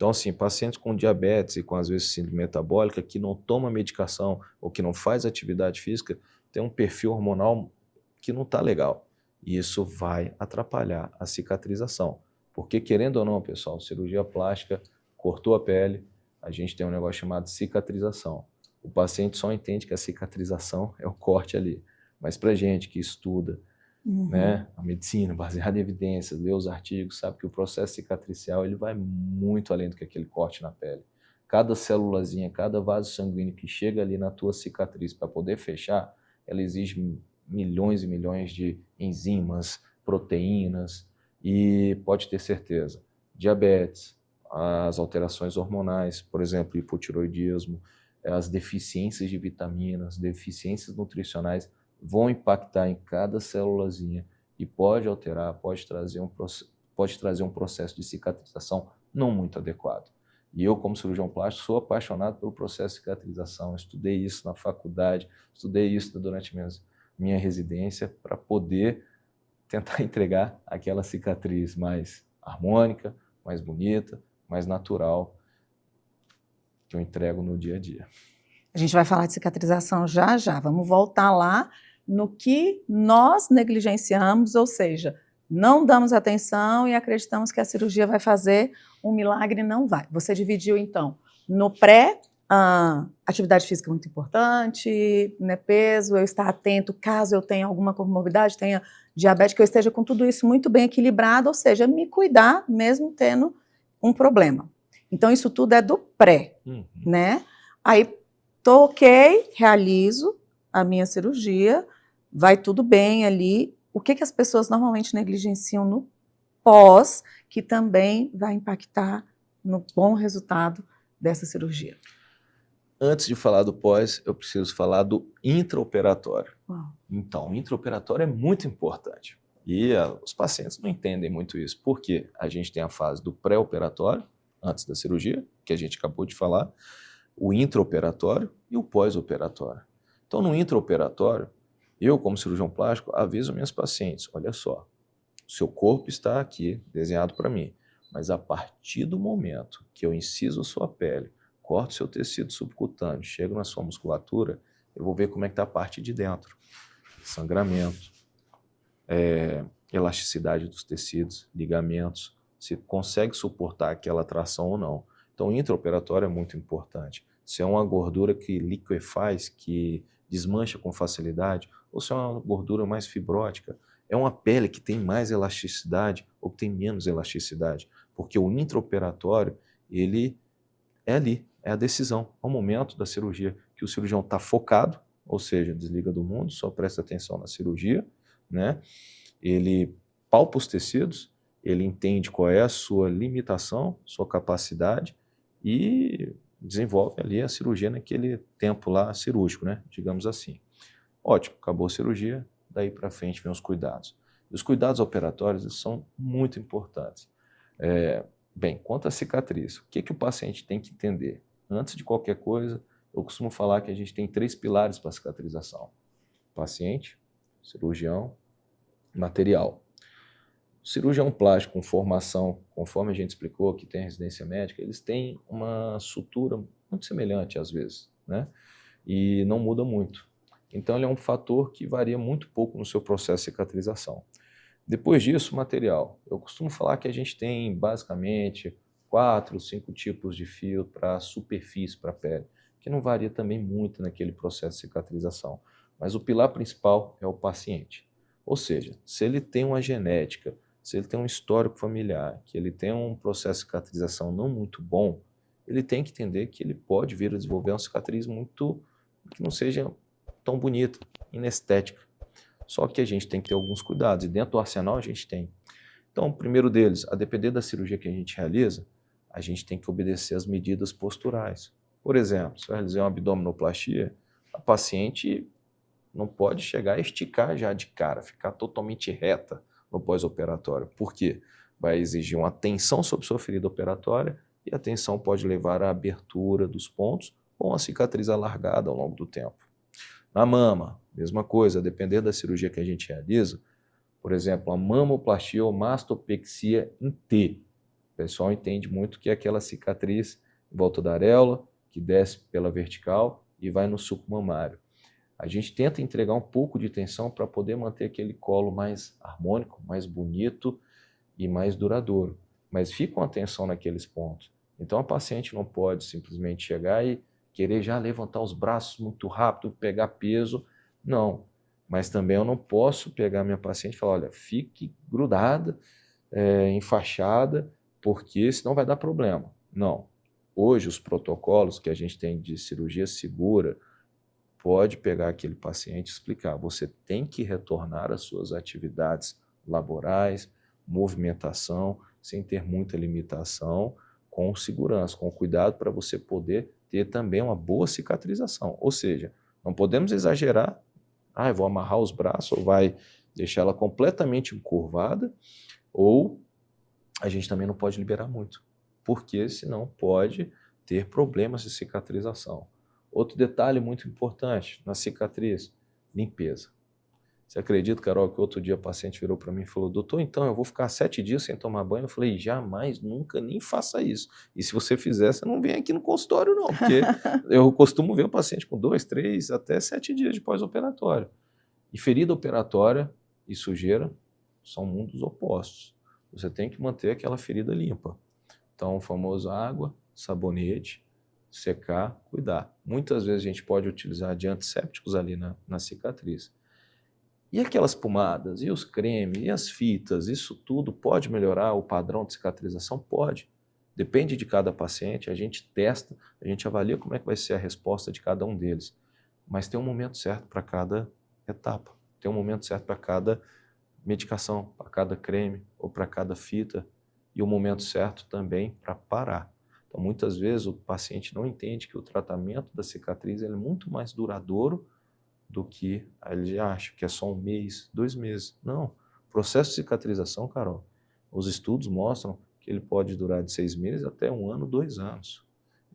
Então, assim, pacientes com diabetes e com, às vezes, síndrome metabólica que não toma medicação ou que não faz atividade física, tem um perfil hormonal que não está legal. E isso vai atrapalhar a cicatrização. Porque, querendo ou não, pessoal, cirurgia plástica cortou a pele, a gente tem um negócio chamado cicatrização. O paciente só entende que a cicatrização é o corte ali. Mas para gente que estuda, né, a medicina baseada em evidências, lê os artigos, sabe que o processo cicatricial ele vai muito além do que aquele corte na pele. Cada célulazinha, cada vaso sanguíneo que chega ali na tua cicatriz para poder fechar, ela exige milhões e milhões de enzimas, proteínas e pode ter certeza, diabetes, as alterações hormonais, por exemplo, hipotiroidismo, as deficiências de vitaminas, deficiências nutricionais vão impactar em cada célulazinha e pode alterar, pode trazer um processo de cicatrização não muito adequado. E eu, como cirurgião plástico, sou apaixonado pelo processo de cicatrização, estudei isso na faculdade, estudei isso durante minha residência para poder tentar entregar aquela cicatriz mais harmônica, mais bonita, mais natural que eu entrego no dia a dia. A gente vai falar de cicatrização já já. Vamos voltar lá no que nós negligenciamos, ou seja, não damos atenção e acreditamos que a cirurgia vai fazer um milagre, não vai. Você dividiu, então, no pré, atividade física muito importante, né, peso, eu estar atento caso eu tenha alguma comorbidade, tenha diabetes, que eu esteja com tudo isso muito bem equilibrado, ou seja, me cuidar mesmo tendo um problema. Então, isso tudo é do pré, né? Aí, tô ok, realizo a minha cirurgia, vai tudo bem ali. O que as pessoas normalmente negligenciam no pós, que também vai impactar no bom resultado dessa cirurgia? Antes de falar do pós, eu preciso falar do intraoperatório. Então, o intraoperatório é muito importante. E os pacientes não entendem muito isso. Por quê? A gente tem a fase do pré-operatório, antes da cirurgia, que a gente acabou de falar, o intraoperatório e o pós-operatório. Então, no intraoperatório, eu, como cirurgião plástico, aviso minhas pacientes, olha só, o seu corpo está aqui, desenhado para mim, mas a partir do momento que eu inciso a sua pele, corto seu tecido subcutâneo, chego na sua musculatura, eu vou ver como é que está a parte de dentro. Sangramento, elasticidade dos tecidos, ligamentos, se consegue suportar aquela tração ou não. Então, o intraoperatório é muito importante. Se é uma gordura que liquefaz, que desmancha com facilidade, ou se é uma gordura mais fibrótica, é uma pele que tem mais elasticidade ou que tem menos elasticidade, porque o intraoperatório, ele é ali, é a decisão, é o momento da cirurgia que o cirurgião está focado, ou seja, desliga do mundo, só presta atenção na cirurgia, né? Ele palpa os tecidos, ele entende qual é a sua limitação, sua capacidade e desenvolve ali a cirurgia naquele tempo lá cirúrgico, né? Digamos assim. Ótimo, acabou a cirurgia, daí para frente vem os cuidados. E os cuidados operatórios são muito importantes. Bem, quanto à cicatriz, o que o paciente tem que entender? Antes de qualquer coisa, eu costumo falar que a gente tem 3 pilares para a cicatrização. Paciente, cirurgião, material. O cirurgião plástico com formação, conforme a gente explicou, que tem residência médica, eles têm uma sutura muito semelhante às vezes, né? E não muda muito. Então, ele é um fator que varia muito pouco no seu processo de cicatrização. Depois disso, material. Eu costumo falar que a gente tem, basicamente, 4, 5 tipos de fio para superfície, para pele, que não varia também muito naquele processo de cicatrização. Mas o pilar principal é o paciente. Ou seja, se ele tem uma genética, se ele tem um histórico familiar, que ele tem um processo de cicatrização não muito bom, ele tem que entender que ele pode vir a desenvolver uma cicatriz que não seja tão bonita, inestética. Só que a gente tem que ter alguns cuidados, e dentro do arsenal a gente tem. Então, o primeiro deles, a depender da cirurgia que a gente realiza, a gente tem que obedecer às medidas posturais. Por exemplo, se eu realizar uma abdominoplastia, a paciente não pode chegar a esticar já de cara, ficar totalmente reta no pós-operatório. Por quê? Vai exigir uma tensão sobre sua ferida operatória e a tensão pode levar à abertura dos pontos ou uma cicatriz alargada ao longo do tempo. Na mama, mesma coisa, a depender da cirurgia que a gente realiza, por exemplo, a mamoplastia ou mastopexia em T. O pessoal entende muito que é aquela cicatriz em volta da areola, que desce pela vertical e vai no sulco mamário. A gente tenta entregar um pouco de tensão para poder manter aquele colo mais harmônico, mais bonito e mais duradouro. Mas fica uma tensão naqueles pontos. Então a paciente não pode simplesmente chegar e querer já levantar os braços muito rápido, pegar peso. Não. Mas também eu não posso pegar minha paciente e falar, olha, fique grudada, enfaixada, porque senão vai dar problema. Não. Hoje os protocolos que a gente tem de cirurgia segura, pode pegar aquele paciente e explicar, você tem que retornar às suas atividades laborais, movimentação, sem ter muita limitação, com segurança, com cuidado para você poder ter também uma boa cicatrização. Ou seja, não podemos exagerar, eu vou amarrar os braços, ou vai deixar ela completamente encurvada, ou a gente também não pode liberar muito, porque senão pode ter problemas de cicatrização. Outro detalhe muito importante na cicatriz, limpeza. Você acredita, Carol, que outro dia a paciente virou para mim e falou, doutor, então eu vou ficar 7 dias sem tomar banho? Eu falei, jamais, nunca, nem faça isso. E se você fizer, você não vem aqui no consultório não, porque eu costumo ver o paciente com 2, 3, até 7 dias de pós-operatório. E ferida operatória e sujeira são mundos opostos. Você tem que manter aquela ferida limpa. Então, o famoso água, sabonete, secar, cuidar. Muitas vezes a gente pode utilizar de antissépticos ali na cicatriz. E aquelas pomadas, e os cremes, e as fitas, isso tudo pode melhorar o padrão de cicatrização? Pode. Depende de cada paciente, a gente testa, a gente avalia como é que vai ser a resposta de cada um deles. Mas tem um momento certo para cada etapa, tem um momento certo para cada medicação, para cada creme ou para cada fita, e o momento certo também para parar. Então, muitas vezes o paciente não entende que o tratamento da cicatriz é muito mais duradouro do que ele acha, que é só 1 mês, 2 meses. Não. O processo de cicatrização, Carol, os estudos mostram que ele pode durar de 6 meses até 1 ano, 2 anos.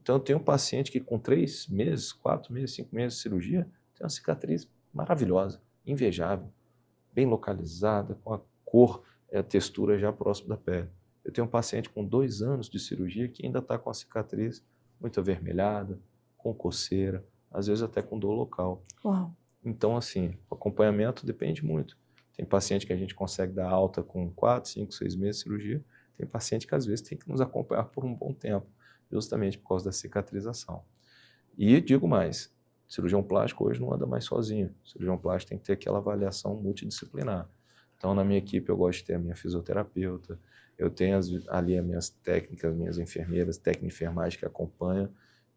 Então, eu tenho um paciente que com 3 meses, 4 meses, 5 meses de cirurgia, tem uma cicatriz maravilhosa, invejável, bem localizada, com a cor e a textura já próximo da pele. Eu tenho um paciente com 2 anos de cirurgia que ainda está com a cicatriz muito avermelhada, com coceira, às vezes até com dor local. Uau. Então, assim, o acompanhamento depende muito. Tem paciente que a gente consegue dar alta com 4, 5, 6 meses de cirurgia. Tem paciente que às vezes tem que nos acompanhar por um bom tempo, justamente por causa da cicatrização. E digo mais, cirurgião plástico hoje não anda mais sozinho. Cirurgião plástico tem que ter aquela avaliação multidisciplinar. Então, na minha equipe, eu gosto de ter a minha fisioterapeuta, eu tenho ali as minhas técnicas, minhas enfermeiras, técnica de enfermagem que acompanham,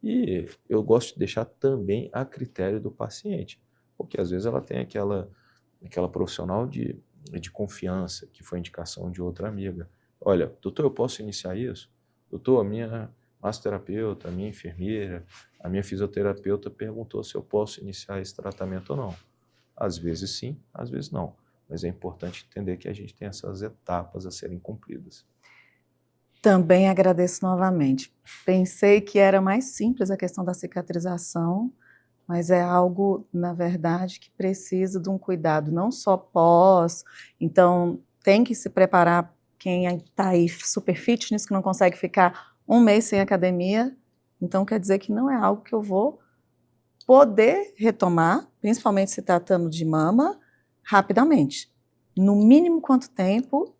e eu gosto de deixar também a critério do paciente, porque às vezes ela tem aquela profissional de confiança, que foi indicação de outra amiga. Olha, doutor, eu posso iniciar isso? Doutor, a minha massoterapeuta, a minha enfermeira, a minha fisioterapeuta perguntou se eu posso iniciar esse tratamento ou não. Às vezes sim, às vezes não. Mas é importante entender que a gente tem essas etapas a serem cumpridas. Também agradeço novamente. Pensei que era mais simples a questão da cicatrização, mas é algo, na verdade, que precisa de um cuidado não só pós, então tem que se preparar quem está aí super fitness, que não consegue ficar 1 mês sem academia, então quer dizer que não é algo que eu vou poder retomar, principalmente se tratando de mama, rapidamente. No mínimo quanto tempo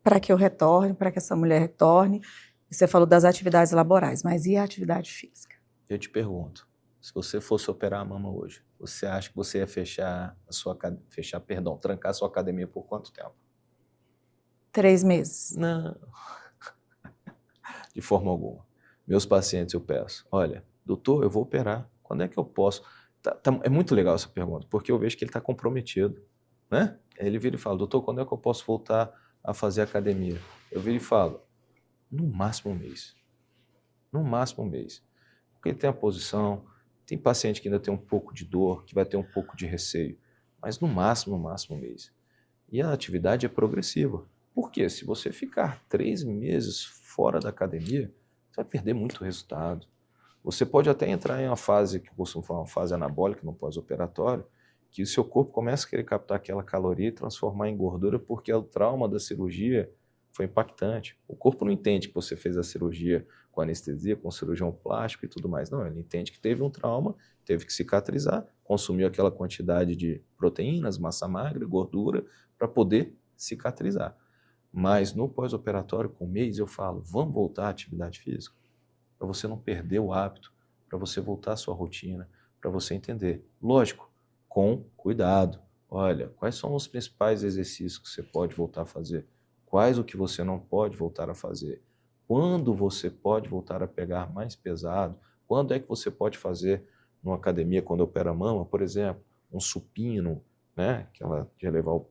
para que eu retorne, para que essa mulher retorne? Você falou das atividades laborais, mas e a atividade física? Eu te pergunto, se você fosse operar a mama hoje, você acha que você ia trancar a sua academia por quanto tempo? 3 meses. Não, de forma alguma. Meus pacientes eu peço, olha, doutor, eu vou operar, quando é que eu posso? É muito legal essa pergunta, porque eu vejo que ele está comprometido, né? Ele vira e fala, doutor, quando é que eu posso voltar a fazer academia? Eu viro e falo, no máximo 1 mês. No máximo 1 mês. Porque ele tem a posição, tem paciente que ainda tem um pouco de dor, que vai ter um pouco de receio, mas no máximo 1 mês. E a atividade é progressiva. Por quê? Se você ficar 3 meses fora da academia, você vai perder muito resultado. Você pode até entrar em uma fase, que eu costumo falar, uma fase anabólica no pós-operatório, que o seu corpo começa a querer captar aquela caloria e transformar em gordura, porque o trauma da cirurgia foi impactante. O corpo não entende que você fez a cirurgia com anestesia, com cirurgião plástico e tudo mais. Não, ele entende que teve um trauma, teve que cicatrizar, consumiu aquela quantidade de proteínas, massa magra, gordura, para poder cicatrizar. Mas no pós-operatório, com um mês, eu falo, vamos voltar à atividade física, para você não perder o hábito, para você voltar à sua rotina, para você entender. Lógico, com cuidado. Olha, quais são os principais exercícios que você pode voltar a fazer? Quais o que você não pode voltar a fazer? Quando você pode voltar a pegar mais pesado? Quando é que você pode fazer numa academia, quando opera a mama, por exemplo, um supino, né? Aquela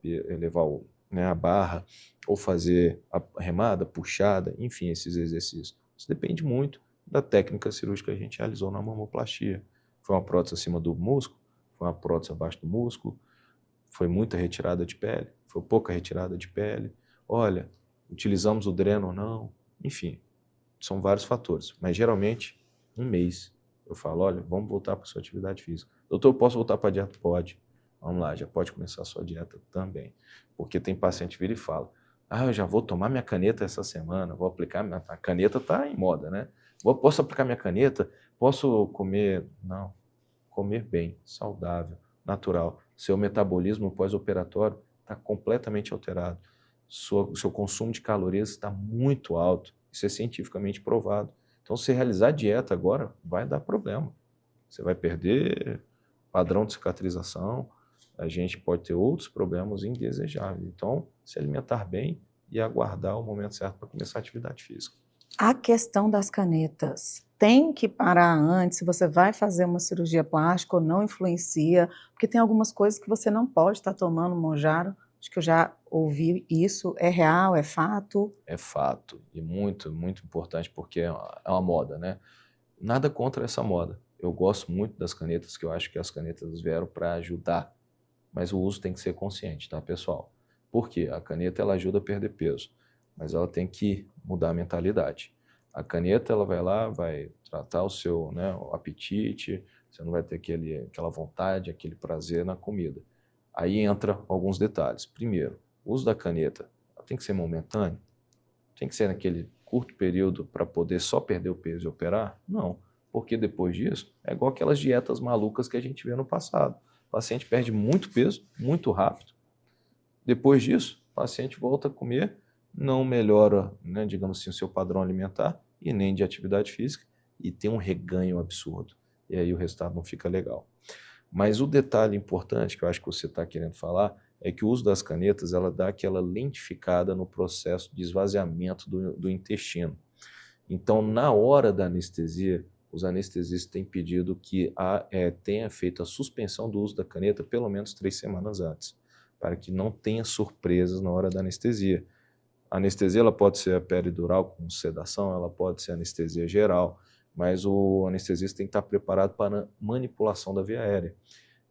de elevar né, a barra, ou fazer a remada, puxada, enfim, esses exercícios. Isso depende muito da técnica cirúrgica que a gente realizou na mamoplastia. Foi uma prótese acima do músculo, foi uma prótese abaixo do músculo, foi muita retirada de pele, foi pouca retirada de pele. Olha, utilizamos o dreno ou não, enfim, são vários fatores. Mas geralmente, um mês, eu falo, olha, vamos voltar para a sua atividade física. Doutor, eu posso voltar para a dieta? Pode. Vamos lá, já pode começar a sua dieta também. Porque tem paciente que vira e fala, eu já vou tomar minha caneta essa semana, vou aplicar, a caneta está em moda, né? Posso aplicar minha caneta? Posso comer? Não. Comer bem, saudável, natural. Seu metabolismo pós-operatório está completamente alterado. Seu consumo de calorias está muito alto. Isso é cientificamente provado. Então, se realizar dieta agora, vai dar problema. Você vai perder padrão de cicatrização, a gente pode ter outros problemas indesejáveis. Então, se alimentar bem e aguardar o momento certo para começar a atividade física. A questão das canetas, tem que parar antes, se você vai fazer uma cirurgia plástica ou não influencia, porque tem algumas coisas que você não pode estar tomando Mounjaro, acho que eu já ouvi isso, é real, é fato? É fato, e muito, muito importante, porque é uma moda, né? Nada contra essa moda. Eu gosto muito das canetas, que eu acho que as canetas vieram para ajudar, mas o uso tem que ser consciente, tá, pessoal? Por quê? A caneta ela ajuda a perder peso, mas ela tem que mudar a mentalidade. A caneta ela vai lá, vai tratar o seu, né, o apetite, você não vai ter aquela vontade, aquele prazer na comida. Aí entra alguns detalhes. Primeiro, o uso da caneta tem que ser momentâneo? Tem que ser naquele curto período para poder só perder o peso e operar? Não, porque depois disso é igual aquelas dietas malucas que a gente vê no passado. O paciente perde muito peso, muito rápido. Depois disso, o paciente volta a comer, não melhora, né, digamos assim, o seu padrão alimentar e nem de atividade física e tem um reganho absurdo. E aí o resultado não fica legal. Mas o detalhe importante que eu acho que você está querendo falar é que o uso das canetas ela dá aquela lentificada no processo de esvaziamento do intestino. Então, na hora da anestesia, os anestesistas têm pedido que tenha feito a suspensão do uso da caneta pelo menos 3 semanas antes, para que não tenha surpresas na hora da anestesia. A anestesia ela pode ser a peridural com sedação, ela pode ser anestesia geral, mas o anestesista tem que estar preparado para a manipulação da via aérea.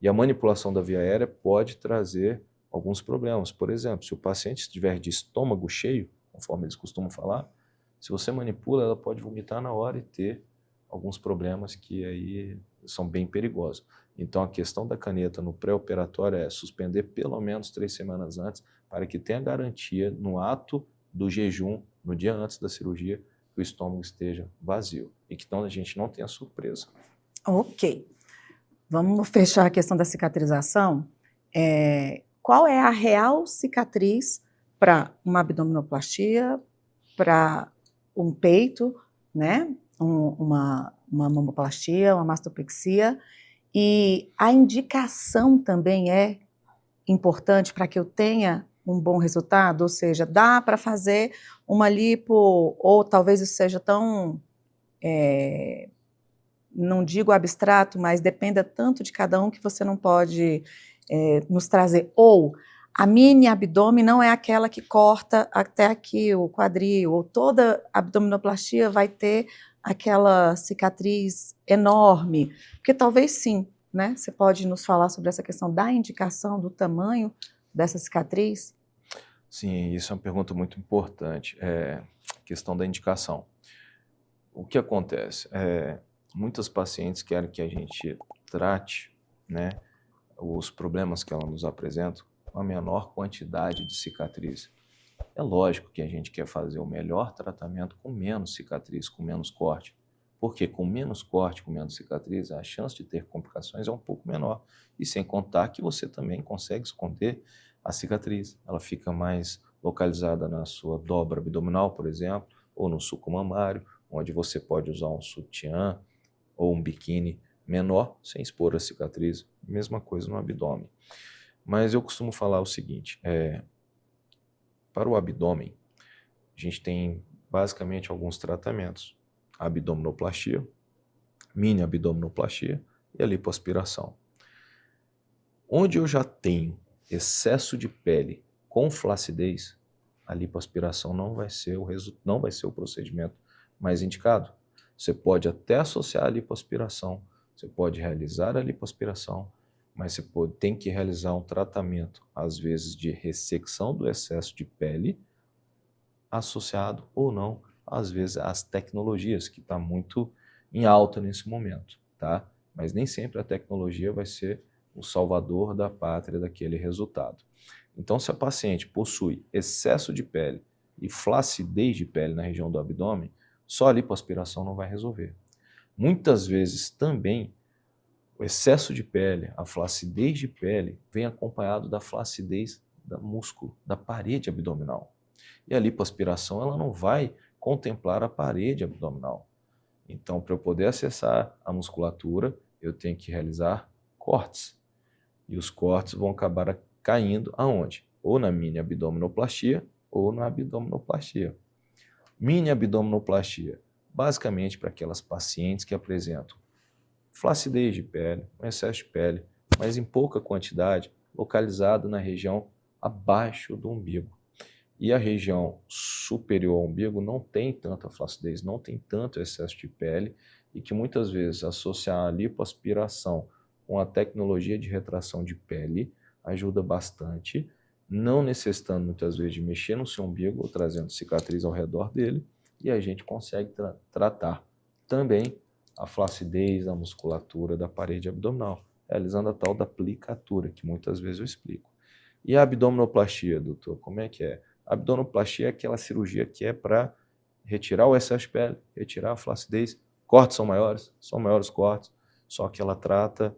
E a manipulação da via aérea pode trazer alguns problemas. Por exemplo, se o paciente estiver de estômago cheio, conforme eles costumam falar, se você manipula, ela pode vomitar na hora e ter alguns problemas que aí são bem perigosos. Então, a questão da caneta no pré-operatório é suspender pelo menos 3 semanas antes para que tenha garantia no ato do jejum, no dia antes da cirurgia, que o estômago esteja vazio e que então a gente não tenha surpresa. Ok. Vamos fechar a questão da cicatrização. Qual é a real cicatriz para uma abdominoplastia, para um peito, né? Uma mamoplastia, uma mastopexia? E a indicação também é importante para que eu tenha um bom resultado? Ou seja, dá para fazer uma lipo, ou talvez isso seja tão, não digo abstrato, mas dependa tanto de cada um que você não pode nos trazer. Ou a mini abdômen não é aquela que corta até aqui o quadril, ou toda abdominoplastia vai ter aquela cicatriz enorme, porque talvez sim, né? Você pode nos falar sobre essa questão da indicação, do tamanho dessa cicatriz? Sim, isso é uma pergunta muito importante, questão da indicação. O que acontece? Muitas pacientes querem que a gente trate, né, os problemas que ela nos apresenta com a menor quantidade de cicatriz. É lógico que a gente quer fazer o melhor tratamento com menos cicatriz, com menos corte. Porque com menos corte, com menos cicatriz, a chance de ter complicações é um pouco menor. E sem contar que você também consegue esconder a cicatriz. Ela fica mais localizada na sua dobra abdominal, por exemplo, ou no sulco mamário, onde você pode usar um sutiã ou um biquíni menor sem expor a cicatriz. Mesma coisa no abdômen. Mas eu costumo falar o seguinte, para o abdômen, a gente tem basicamente alguns tratamentos. A abdominoplastia, mini abdominoplastia e a lipoaspiração. Onde eu já tenho excesso de pele com flacidez, a lipoaspiração não vai ser o procedimento mais indicado. Você pode até associar a lipoaspiração, você pode realizar a lipoaspiração, mas você tem que realizar um tratamento, às vezes de ressecção do excesso de pele, associado ou não, às vezes, às tecnologias, que está muito em alta nesse momento, tá? Mas nem sempre a tecnologia vai ser o salvador da pátria daquele resultado. Então, se a paciente possui excesso de pele e flacidez de pele na região do abdômen, só a lipoaspiração não vai resolver. Muitas vezes também o excesso de pele, a flacidez de pele, vem acompanhado da flacidez do músculo, da parede abdominal. E a lipoaspiração ela não vai contemplar a parede abdominal. Então, para eu poder acessar a musculatura, eu tenho que realizar cortes. E os cortes vão acabar caindo aonde? Ou na mini abdominoplastia ou na abdominoplastia. Mini abdominoplastia, basicamente para aquelas pacientes que apresentam flacidez de pele, um excesso de pele, mas em pouca quantidade, localizado na região abaixo do umbigo. E a região superior ao umbigo não tem tanta flacidez, não tem tanto excesso de pele, e que muitas vezes associar a lipoaspiração com a tecnologia de retração de pele ajuda bastante, não necessitando muitas vezes de mexer no seu umbigo ou trazendo cicatriz ao redor dele, e a gente consegue tratar também a flacidez da musculatura da parede abdominal, realizando a tal da plicatura, que muitas vezes eu explico. E a abdominoplastia, doutor, como é que é? A abdominoplastia é aquela cirurgia que é para retirar o excesso de pele, retirar a flacidez. Cortes são maiores cortes, só que ela trata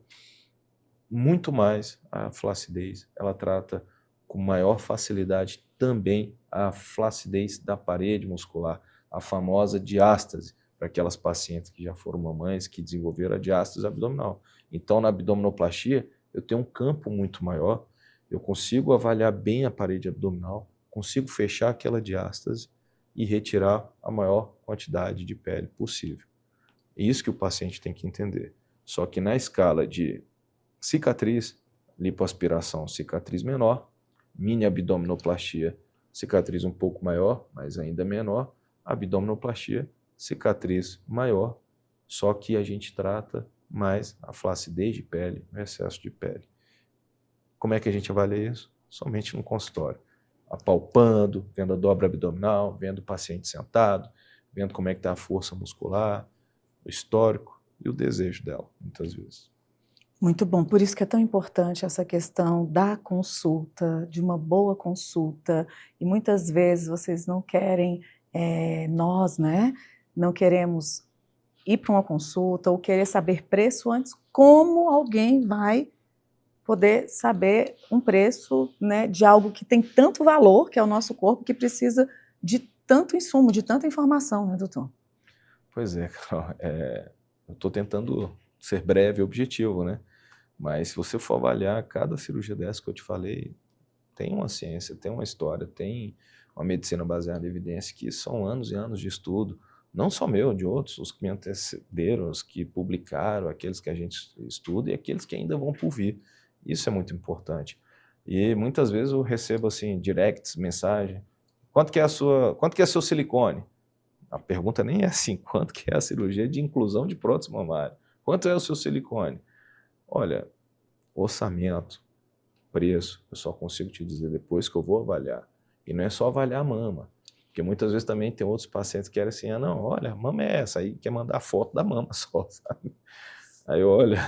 muito mais a flacidez, ela trata com maior facilidade também a flacidez da parede muscular, a famosa diástase, para aquelas pacientes que já foram mamães, que desenvolveram a diástase abdominal. Então, na abdominoplastia, eu tenho um campo muito maior, eu consigo avaliar bem a parede abdominal, consigo fechar aquela diástase e retirar a maior quantidade de pele possível. É isso que o paciente tem que entender. Só que na escala de cicatriz, lipoaspiração, cicatriz menor, mini abdominoplastia, cicatriz um pouco maior, mas ainda menor, abdominoplastia, cicatriz maior, só que a gente trata mais a flacidez de pele, o excesso de pele. Como é que a gente avalia isso? Somente no consultório. Apalpando, vendo a dobra abdominal, vendo o paciente sentado, vendo como é que está a força muscular, o histórico e o desejo dela, muitas vezes. Muito bom, por isso que é tão importante essa questão da consulta, de uma boa consulta, e muitas vezes vocês não querem, nós, né, não queremos ir para uma consulta ou querer saber preço antes, como alguém vai poder saber um preço, né, de algo que tem tanto valor, que é o nosso corpo, que precisa de tanto insumo, de tanta informação, né, doutor? Pois é, Carol, eu estou tentando ser breve e objetivo, né? Mas se você for avaliar cada cirurgia dessa que eu te falei, tem uma ciência, tem uma história, tem uma medicina baseada em evidência, que são anos e anos de estudo, não só meu, de outros, os que me antecederam, os que publicaram, aqueles que a gente estuda e aqueles que ainda vão por vir. Isso é muito importante. E muitas vezes eu recebo assim, directs, mensagem, quanto que é seu silicone? A pergunta nem é assim, quanto que é a cirurgia de inclusão de prótese mamária? Quanto é o seu silicone? Olha, orçamento, preço, eu só consigo te dizer depois que eu vou avaliar. E não é só avaliar a mama, porque muitas vezes também tem outros pacientes que querem assim, não, olha, a mama é essa, aí quer mandar foto da mama só, sabe? Aí olha,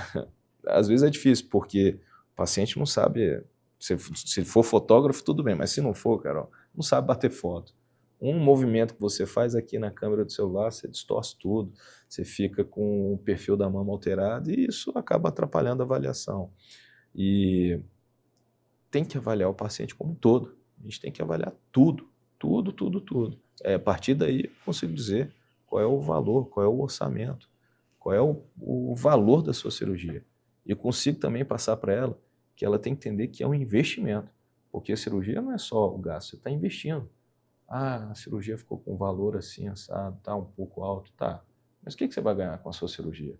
às vezes é difícil, porque o paciente não sabe, se for fotógrafo tudo bem, mas se não for, Carol, não sabe bater foto. Um movimento que você faz aqui na câmera do celular, você distorce tudo, você fica com o perfil da mama alterado e isso acaba atrapalhando a avaliação. E tem que avaliar o paciente como um todo. A gente tem que avaliar tudo, tudo, tudo, tudo. A partir daí, eu consigo dizer qual é o valor, qual é o orçamento, qual é o valor da sua cirurgia. E eu consigo também passar para ela que ela tem que entender que é um investimento, porque a cirurgia não é só o gasto, você está investindo. Ah, a cirurgia ficou com um valor assim, assado, tá um pouco alto, tá. Mas o que você vai ganhar com a sua cirurgia?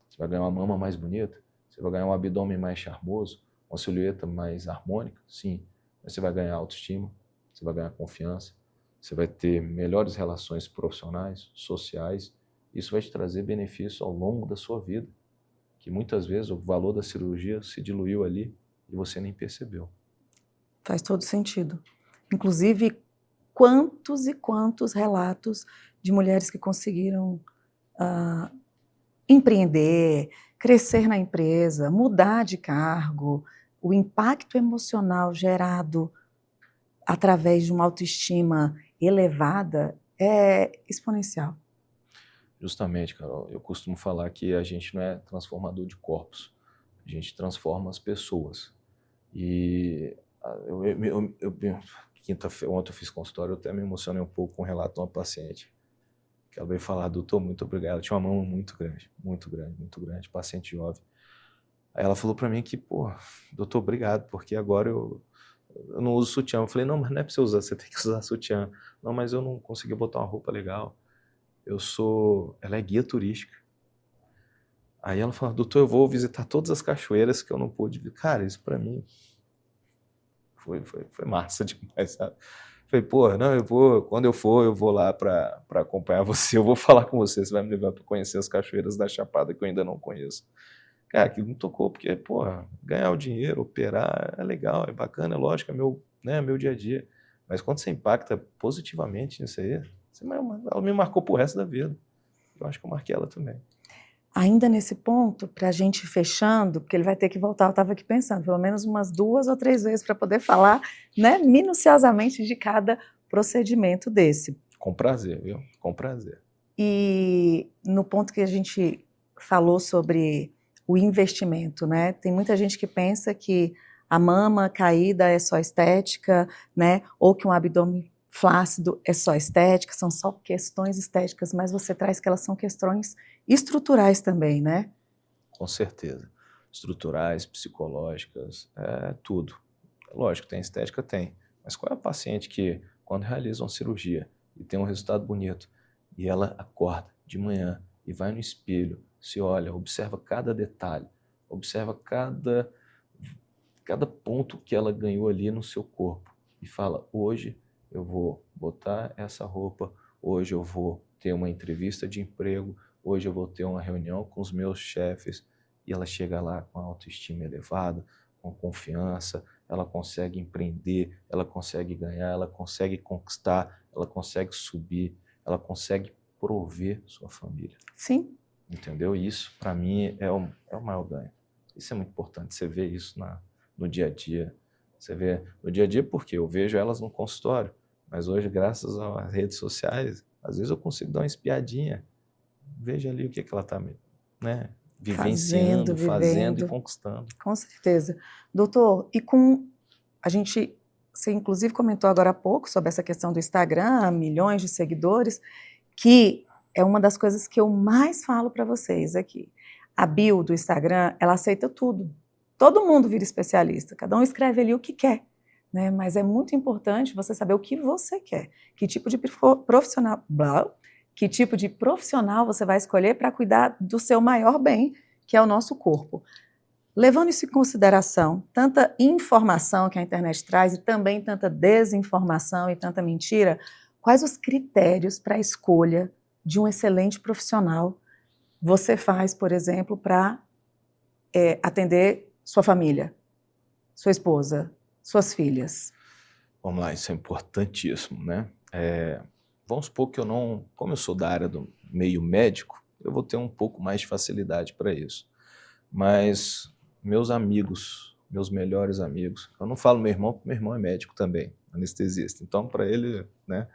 Você vai ganhar uma mama mais bonita? Você vai ganhar um abdômen mais charmoso? Uma silhueta mais harmônica? Sim. Mas você vai ganhar autoestima, você vai ganhar confiança, você vai ter melhores relações profissionais, sociais. Isso vai te trazer benefícios ao longo da sua vida, que muitas vezes o valor da cirurgia se diluiu ali e você nem percebeu. Faz todo sentido. Inclusive, quantos e quantos relatos de mulheres que conseguiram empreender, crescer na empresa, mudar de cargo, o impacto emocional gerado através de uma autoestima elevada é exponencial. Justamente, Carol, eu costumo falar que a gente não é transformador de corpos, a gente transforma as pessoas. E ontem eu fiz consultório, eu até me emocionei um pouco com o relato de uma paciente, que ela veio falar: doutor, muito obrigado. Ela tinha uma mama muito grande, paciente jovem. Aí ela falou para mim que, pô, doutor, obrigado, porque agora eu não uso sutiã. Eu falei: não, mas não é para você usar, você tem que usar sutiã. Não, mas eu não consegui botar uma roupa legal. Ela é guia turística. Aí ela falou: doutor, eu vou visitar todas as cachoeiras que eu não pude ver. Cara, isso para mim foi massa demais, sabe? Falei: pô, não, quando eu for, eu vou lá para acompanhar você, eu vou falar com você vai me levar para conhecer as cachoeiras da Chapada que eu ainda não conheço. Cara, aquilo me tocou, porque, pô, ganhar o dinheiro, operar, é legal, é bacana, é lógico, é meu dia a dia. Mas quando você impacta positivamente nisso aí, ela me marcou pro resto da vida. Eu acho que eu marquei ela também. Ainda nesse ponto, para a gente ir fechando, porque ele vai ter que voltar, eu estava aqui pensando, pelo menos umas 2 ou 3 vezes para poder falar, né, minuciosamente de cada procedimento desse. Com prazer, viu? Com prazer. E no ponto que a gente falou sobre o investimento, né, tem muita gente que pensa que a mama caída é só estética, né, ou que um abdômen flácido é só estética, são só questões estéticas, mas você traz que elas são questões estruturais também, né? Com certeza. Estruturais, psicológicas, tudo. Lógico, tem estética, tem. Mas qual é a paciente que, quando realiza uma cirurgia e tem um resultado bonito, e ela acorda de manhã e vai no espelho, se olha, observa cada detalhe, observa cada ponto que ela ganhou ali no seu corpo e fala: hoje eu vou botar essa roupa, hoje eu vou ter uma entrevista de emprego, hoje eu vou ter uma reunião com os meus chefes, e ela chega lá com a autoestima elevada, com confiança, ela consegue empreender, ela consegue ganhar, ela consegue conquistar, ela consegue subir, ela consegue prover sua família. Sim. Entendeu? Isso, para mim, é o maior ganho. Isso é muito importante, você vê isso no dia a dia. Você vê no dia a dia porque eu vejo elas no consultório, mas hoje, graças às redes sociais, às vezes eu consigo dar uma espiadinha, veja ali o que ela está, né, vivenciando, fazendo e conquistando. Com certeza. Doutor, e você inclusive comentou agora há pouco sobre essa questão do Instagram, milhões de seguidores, que é uma das coisas que eu mais falo para vocês aqui. A bio do Instagram, ela aceita tudo. Todo mundo vira especialista, cada um escreve ali o que quer, né? Mas é muito importante você saber o que você quer, que tipo de profissional você vai escolher para cuidar do seu maior bem, que é o nosso corpo. Levando isso em consideração, tanta informação que a internet traz e também tanta desinformação e tanta mentira, quais os critérios para a escolha de um excelente profissional você faz, por exemplo, para atender sua família, sua esposa, suas filhas? Vamos lá, isso é importantíssimo, né? Vamos supor que como eu sou da área do meio médico, eu vou ter um pouco mais de facilidade para isso. Mas meus amigos, meus melhores amigos, eu não falo meu irmão, porque meu irmão é médico também, anestesista. Então, para ele, né,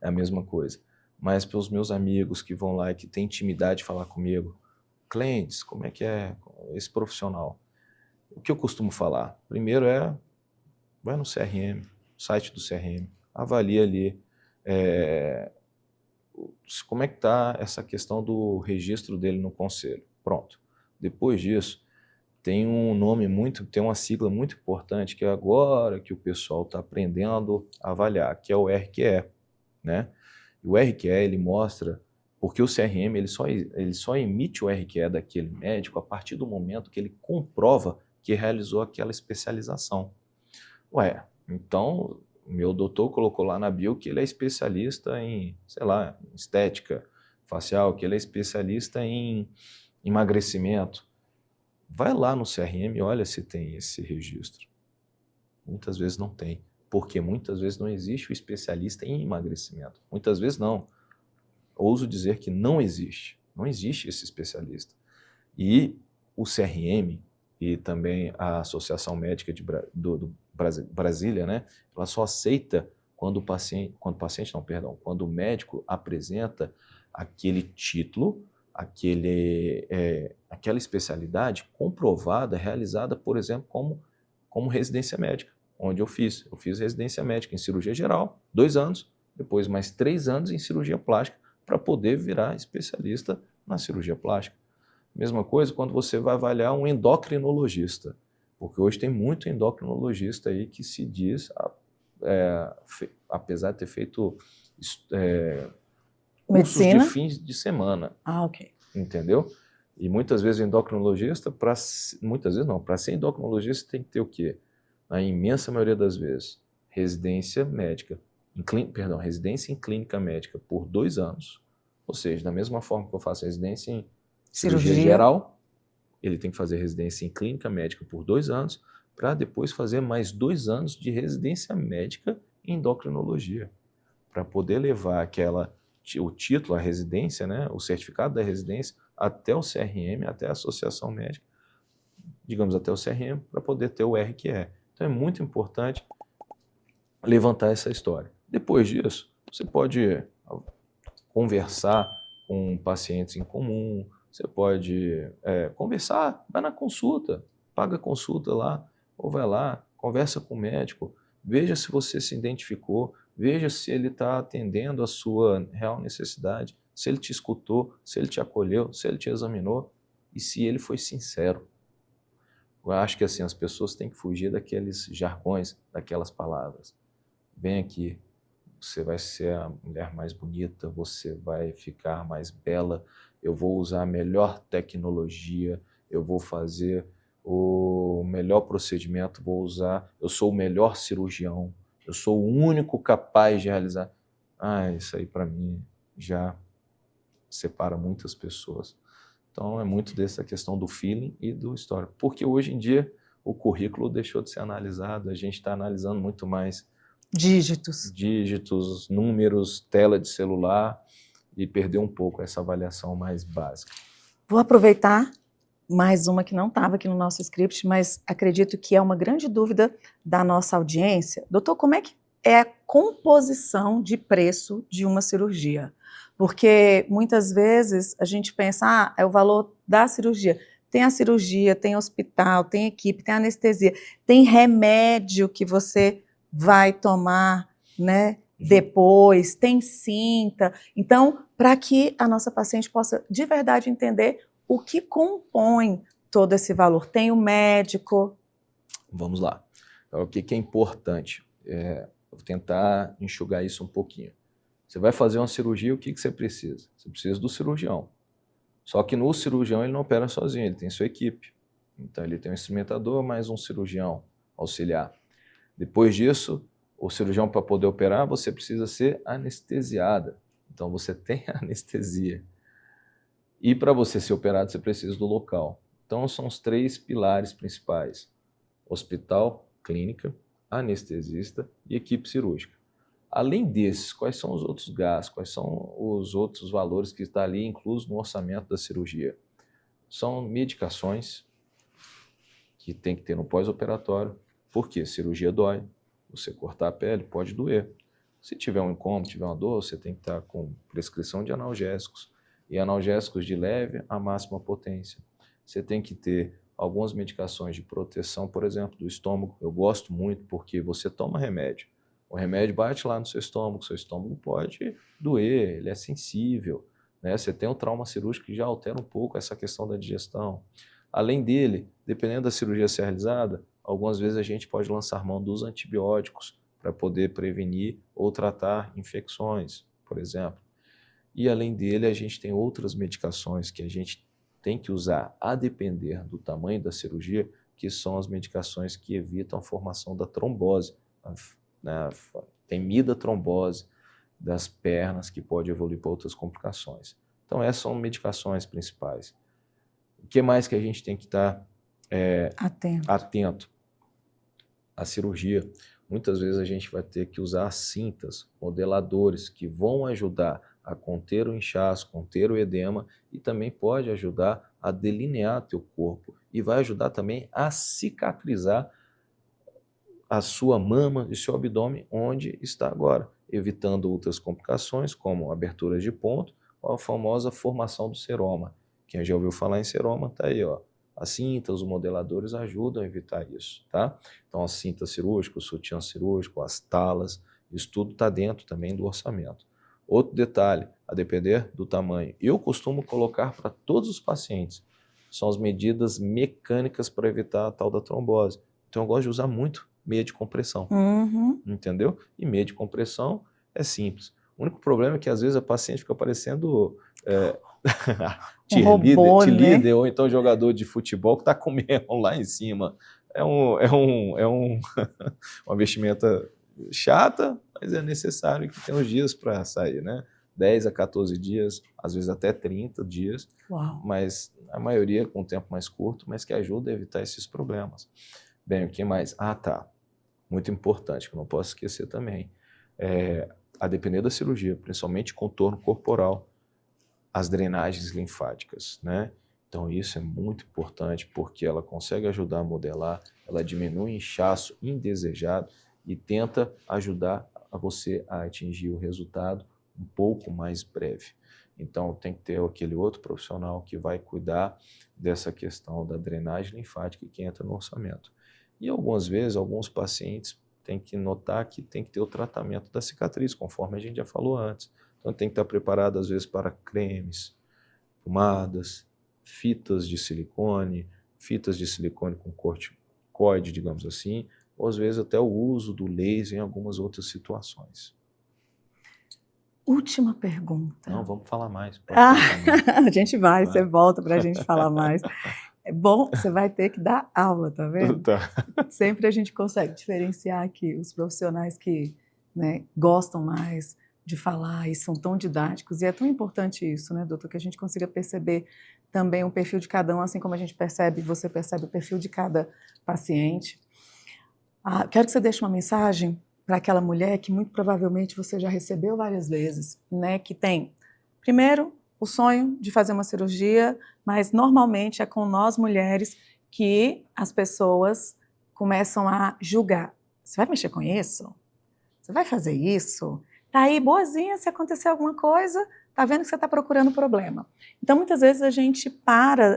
é a mesma coisa. Mas para os meus amigos que vão lá e que têm intimidade de falar comigo, clientes, como é que é esse profissional? O que eu costumo falar? Primeiro vai no CRM, site do CRM, avalia ali como é que está essa questão do registro dele no conselho. Pronto. Depois disso, tem uma sigla muito importante que é agora que o pessoal está aprendendo a avaliar, que é o RQE, né? E o RQE, ele mostra, porque o CRM ele só emite o RQE daquele médico a partir do momento que ele comprova que realizou aquela especialização. Ué, então meu doutor colocou lá na bio que ele é especialista em, sei lá, estética facial, que ele é especialista em emagrecimento. Vai lá no CRM e olha se tem esse registro. Muitas vezes não tem, porque muitas vezes não existe o especialista em emagrecimento. Muitas vezes não. Ouso dizer que não existe. Não existe esse especialista. E o CRM e também a Associação Médica do Brasília, né, ela só aceita quando o médico apresenta aquele título, aquela especialidade comprovada, realizada, por exemplo, como residência médica, onde eu fiz residência médica em cirurgia geral, 2 anos, depois mais 3 anos em cirurgia plástica, para poder virar especialista na cirurgia plástica. Mesma coisa quando você vai avaliar um endocrinologista, porque hoje tem muito endocrinologista aí que se diz, apesar de ter feito cursos de fins de semana. Ok. Entendeu? E muitas vezes o endocrinologista, para ser endocrinologista tem que ter o quê? Na imensa maioria das vezes, residência médica, residência em clínica médica por 2 anos, ou seja, da mesma forma que eu faço residência em cirurgia geral, ele tem que fazer residência em clínica médica por 2 anos, para depois fazer mais 2 anos de residência médica em endocrinologia, para poder levar o título, a residência, né, o certificado da residência, até o CRM, até a Associação Médica, digamos até o CRM, para poder ter o RQE. Então é muito importante levantar essa história. Depois disso, você pode conversar com pacientes em comum, você pode conversar, vai na consulta, paga a consulta lá, ou vai lá, conversa com o médico, veja se você se identificou, veja se ele está atendendo a sua real necessidade, se ele te escutou, se ele te acolheu, se ele te examinou e se ele foi sincero. Eu acho que assim, as pessoas têm que fugir daqueles jargões, daquelas palavras. Vem aqui, você vai ser a mulher mais bonita, você vai ficar mais bela, eu vou usar a melhor tecnologia, eu vou fazer o melhor procedimento, eu sou o melhor cirurgião, eu sou o único capaz de realizar. Isso aí para mim já separa muitas pessoas. Então é muito dessa questão do feeling e do histórico. Porque hoje em dia o currículo deixou de ser analisado, a gente está analisando muito mais dígitos, números, tela de celular e perdeu um pouco essa avaliação mais básica. Vou aproveitar mais uma que não estava aqui no nosso script, mas acredito que é uma grande dúvida da nossa audiência. Doutor, como é que é a composição de preço de uma cirurgia? Porque muitas vezes a gente pensa, é o valor da cirurgia. Tem a cirurgia, tem hospital, tem equipe, tem anestesia, tem remédio que você vai tomar, né, depois, tem cinta. Então, para que a nossa paciente possa de verdade entender o que compõe todo esse valor. Tem o médico. Vamos lá. Então, o que é importante? Vou tentar enxugar isso um pouquinho. Você vai fazer uma cirurgia, o que você precisa? Você precisa do cirurgião. Só que no cirurgião ele não opera sozinho, ele tem sua equipe. Então ele tem um instrumentador mais um cirurgião auxiliar. Depois disso, o cirurgião, para poder operar, você precisa ser anestesiada. Então você tem a anestesia. E para você ser operado, você precisa do local. Então são os 3 pilares principais: hospital, clínica, anestesista e equipe cirúrgica. Além desses, quais são os outros gastos, quais são os outros valores que estão ali inclusos no orçamento da cirurgia? São medicações que tem que ter no pós-operatório, porque cirurgia dói, Você cortar a pele pode doer. Se tiver um incômodo, tiver uma dor, você tem que estar com prescrição de analgésicos. E analgésicos de leve a máxima potência. Você tem que ter algumas medicações de proteção, por exemplo, do estômago. Eu gosto muito porque você toma remédio. O remédio bate lá no seu estômago pode doer, ele é sensível, né? Você tem um trauma cirúrgico que já altera um pouco essa questão da digestão. Além dele, dependendo da cirurgia ser realizada, algumas vezes a gente pode lançar mão dos antibióticos para poder prevenir ou tratar infecções, por exemplo. E além dele, a gente tem outras medicações que a gente tem que usar a depender do tamanho da cirurgia, que são as medicações que evitam a formação da trombose, né, temida trombose das pernas, que pode evoluir para outras complicações. Então, essas são medicações principais. O que mais que a gente tem que estar atento? A cirurgia. Muitas vezes a gente vai ter que usar cintas, modeladores, que vão ajudar a conter o inchaço, conter o edema e também pode ajudar a delinear teu corpo e vai ajudar também a cicatrizar a sua mama e seu abdômen onde está agora, evitando outras complicações como aberturas de ponto ou a famosa formação do seroma. Quem já ouviu falar em seroma está aí, ó. As cintas, os modeladores ajudam a evitar isso, tá? Então, as cintas cirúrgicas, o sutiã cirúrgico, as talas, isso tudo está dentro também do orçamento. Outro detalhe, a depender do tamanho, eu costumo colocar para todos os pacientes, são as medidas mecânicas para evitar a tal da trombose. Então, eu gosto de usar muito meia de compressão, entendeu? E meia de compressão é simples. O único problema é que às vezes a paciente fica parecendo cheerleader, né? Ou então jogador de futebol que está comendo lá em cima. É uma vestimenta chata, mas é necessário que tenha uns dias para sair, né? 10 a 14 dias, às vezes até 30 dias, mas a maioria com um tempo mais curto, mas que ajuda a evitar esses problemas. Bem, o que mais? Muito importante, que eu não posso esquecer também, a depender da cirurgia, principalmente contorno corporal, as drenagens linfáticas, né? Então isso é muito importante porque ela consegue ajudar a modelar, ela diminui o inchaço indesejado e tenta ajudar a você a atingir o resultado um pouco mais breve. Então tem que ter aquele outro profissional que vai cuidar dessa questão da drenagem linfática que entra no orçamento. E algumas vezes, alguns pacientes têm que notar que tem que ter o tratamento da cicatriz, conforme a gente já falou antes. Então tem que estar preparado às vezes para cremes, pomadas, fitas de silicone com corticoide, digamos assim, ou às vezes até o uso do laser em algumas outras situações. Última pergunta. Não, vamos falar mais. A gente vai, você volta para a gente falar mais. É bom, você vai ter que dar aula, tá vendo? Tá. Sempre a gente consegue diferenciar aqui os profissionais que, né, gostam mais de falar e são tão didáticos. E é tão importante isso, né, doutor, que a gente consiga perceber também o perfil de cada um, assim como a gente percebe, você percebe o perfil de cada paciente. Quero que você deixe uma mensagem para aquela mulher que muito provavelmente você já recebeu várias vezes, né, que tem, primeiro, o sonho de fazer uma cirurgia, mas normalmente é com nós mulheres que as pessoas começam a julgar. Você vai mexer com isso? Você vai fazer isso? Tá aí boazinha, se acontecer alguma coisa, tá vendo que você está procurando problema. Então, muitas vezes a gente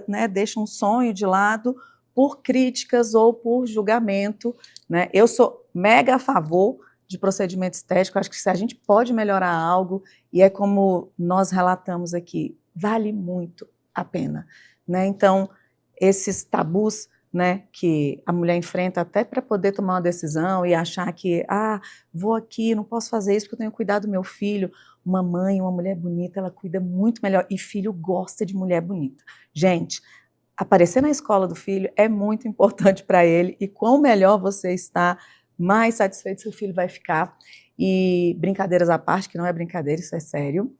né, deixa um sonho de lado por críticas ou por julgamento, né? Eu sou mega a favor de procedimento estético, acho que se a gente pode melhorar algo, e é como nós relatamos aqui, vale muito a pena, né? Então, esses tabus, né, que a mulher enfrenta até para poder tomar uma decisão e achar que, vou aqui, não posso fazer isso porque eu tenho que cuidar do meu filho. Uma mãe, uma mulher bonita, ela cuida muito melhor, e filho gosta de mulher bonita. Gente, aparecer na escola do filho é muito importante para ele, e quanto melhor você está, mais satisfeito seu filho vai ficar. E brincadeiras à parte, que não é brincadeira, isso é sério.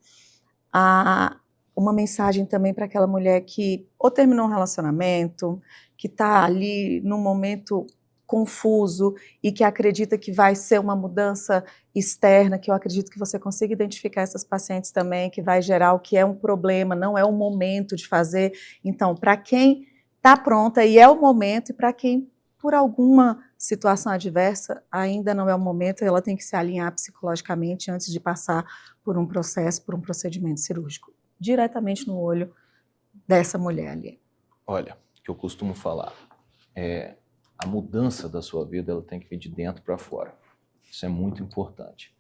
Uma mensagem também para aquela mulher que ou terminou um relacionamento, que está ali num momento confuso e que acredita que vai ser uma mudança externa, que eu acredito que você consiga identificar essas pacientes também, que vai gerar o que é um problema, não é o momento de fazer. Então, para quem está pronta e é o momento, e para quem por alguma situação adversa, ainda não é o momento, ela tem que se alinhar psicologicamente antes de passar por um processo, por um procedimento cirúrgico, diretamente no olho dessa mulher ali. Olha, o que eu costumo falar é a mudança da sua vida, ela tem que vir de dentro para fora. Isso é muito importante.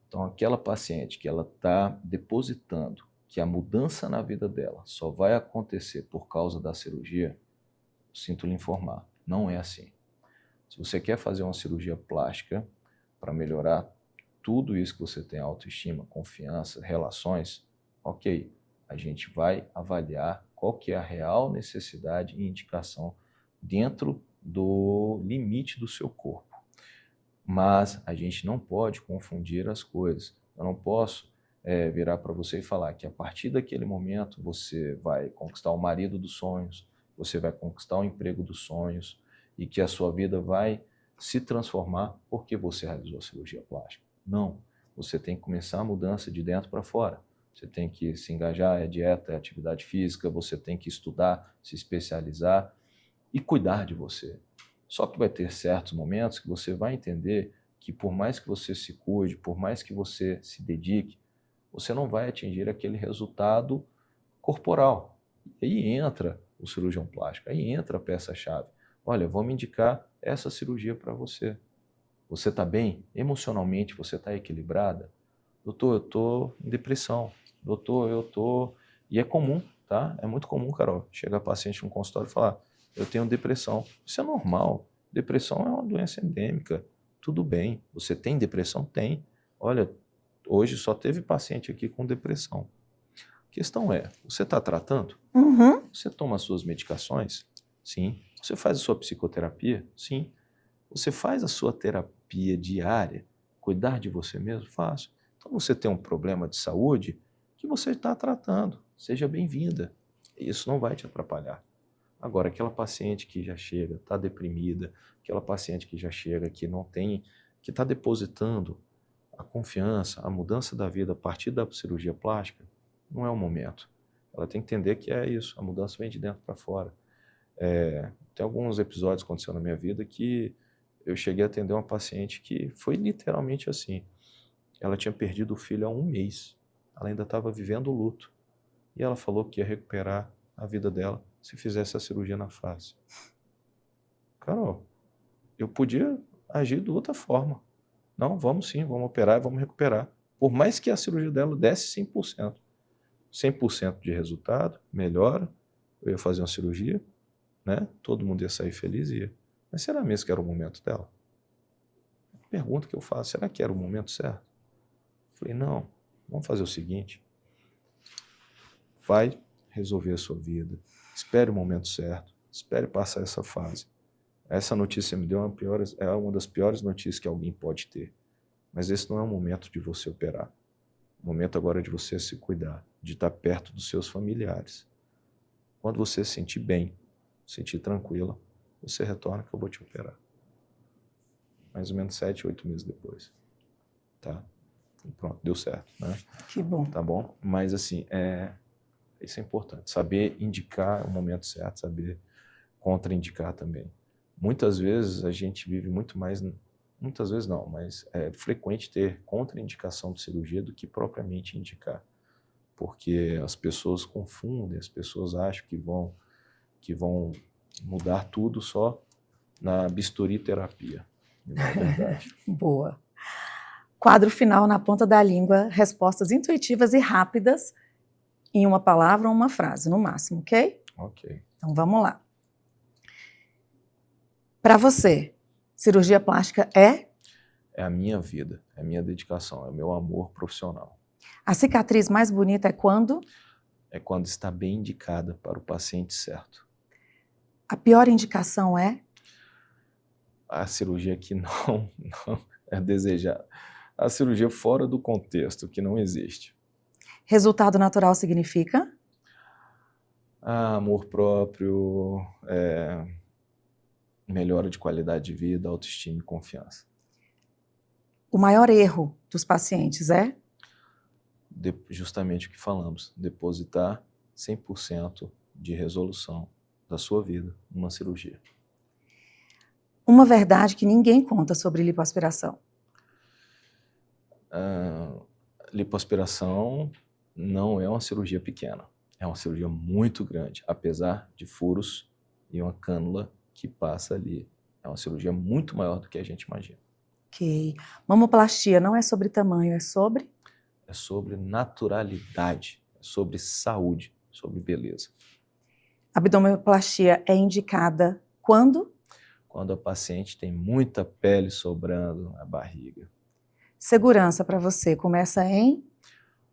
Então, aquela paciente que ela está depositando que a mudança na vida dela só vai acontecer por causa da cirurgia, sinto lhe informar, não é assim. Se você quer fazer uma cirurgia plástica para melhorar tudo isso que você tem, autoestima, confiança, relações, ok, a gente vai avaliar qual que é a real necessidade e indicação dentro do limite do seu corpo. Mas a gente não pode confundir as coisas. Eu não posso virar para você e falar que a partir daquele momento você vai conquistar o marido dos sonhos, você vai conquistar o emprego dos sonhos e que a sua vida vai se transformar porque você realizou a cirurgia plástica. Não, você tem que começar a mudança de dentro para fora. Você tem que se engajar, é dieta, é atividade física, você tem que estudar, se especializar e cuidar de você. Só que vai ter certos momentos que você vai entender que por mais que você se cuide, por mais que você se dedique, você não vai atingir aquele resultado corporal. E aí entra o cirurgião plástico, aí entra a peça-chave. Olha, vamos indicar essa cirurgia para você. Você está bem? Emocionalmente você está equilibrada? Doutor, eu estou em depressão. Doutor, eu estou... E é comum, tá? É muito comum, Carol, chegar paciente no consultório e falar, eu tenho depressão. Isso é normal. Depressão é uma doença endêmica. Tudo bem. Você tem depressão? Tem. Olha, hoje só teve paciente aqui com depressão. A questão é, você está tratando? Uhum. Você toma as suas medicações? Sim. Você faz a sua psicoterapia? Sim. Você faz a sua terapia diária? Cuidar de você mesmo? Faço. Então você tem um problema de saúde que você está tratando. Seja bem-vinda. Isso não vai te atrapalhar. Agora, aquela paciente que já chega, está deprimida, aquela paciente que já chega, que não tem, que está depositando a confiança, a mudança da vida a partir da cirurgia plástica, não é o momento. Ela tem que entender que é isso, a mudança vem de dentro para fora. Tem alguns episódios que aconteceram na minha vida que eu cheguei a atender uma paciente que foi literalmente assim. Ela tinha perdido o filho há 1 mês, ela ainda estava vivendo o luto. E ela falou que ia recuperar a vida dela se fizesse a cirurgia na face. Carol, eu podia agir de outra forma. Não, vamos sim, vamos operar e vamos recuperar. Por mais que a cirurgia dela desse 100%. 100% de resultado, melhora, eu ia fazer uma cirurgia, né? Todo mundo ia sair feliz e ia. Mas será mesmo que era o momento dela? Pergunta que eu faço, será que era o momento certo? Falei, não, vamos fazer o seguinte, vai resolver a sua vida, espere o momento certo, espere passar essa fase. Essa notícia me deu uma das piores notícias que alguém pode ter, mas esse não é o momento de você operar. O momento agora é de você se cuidar, de estar perto dos seus familiares. Quando você se sentir bem, se sentir tranquila, você retorna que eu vou te operar. Mais ou menos 7, 8 meses depois. Tá? E pronto, deu certo, né? Que bom. Tá bom? Mas assim, isso é importante. Saber indicar o momento certo, saber contraindicar também. Muitas vezes a gente vive muito mais, muitas vezes não, mas é frequente ter contraindicação de cirurgia do que propriamente indicar. Porque as pessoas confundem, as pessoas acham que vão mudar tudo só na bisturi terapia. Não é verdade. Boa. Quadro final na ponta da língua, respostas intuitivas e rápidas em uma palavra ou uma frase, no máximo, ok? Ok. Então vamos lá. Para você, cirurgia plástica é? É a minha vida, é a minha dedicação, é o meu amor profissional. A cicatriz mais bonita é quando? É quando está bem indicada para o paciente certo. A pior indicação é? A cirurgia que não é desejada. A cirurgia fora do contexto, que não existe. Resultado natural significa? Amor próprio, melhora de qualidade de vida, autoestima e confiança. O maior erro dos pacientes é? Justamente o que falamos, depositar 100% de resolução da sua vida numa cirurgia. Uma verdade que ninguém conta sobre lipoaspiração. Lipoaspiração não é uma cirurgia pequena, é uma cirurgia muito grande, apesar de furos e uma cânula que passa ali. É uma cirurgia muito maior do que a gente imagina. Ok. Mamoplastia não é sobre tamanho, é sobre? É sobre naturalidade, é sobre saúde, sobre beleza. Abdominoplastia é indicada quando? Quando a paciente tem muita pele sobrando na barriga. Segurança para você começa em?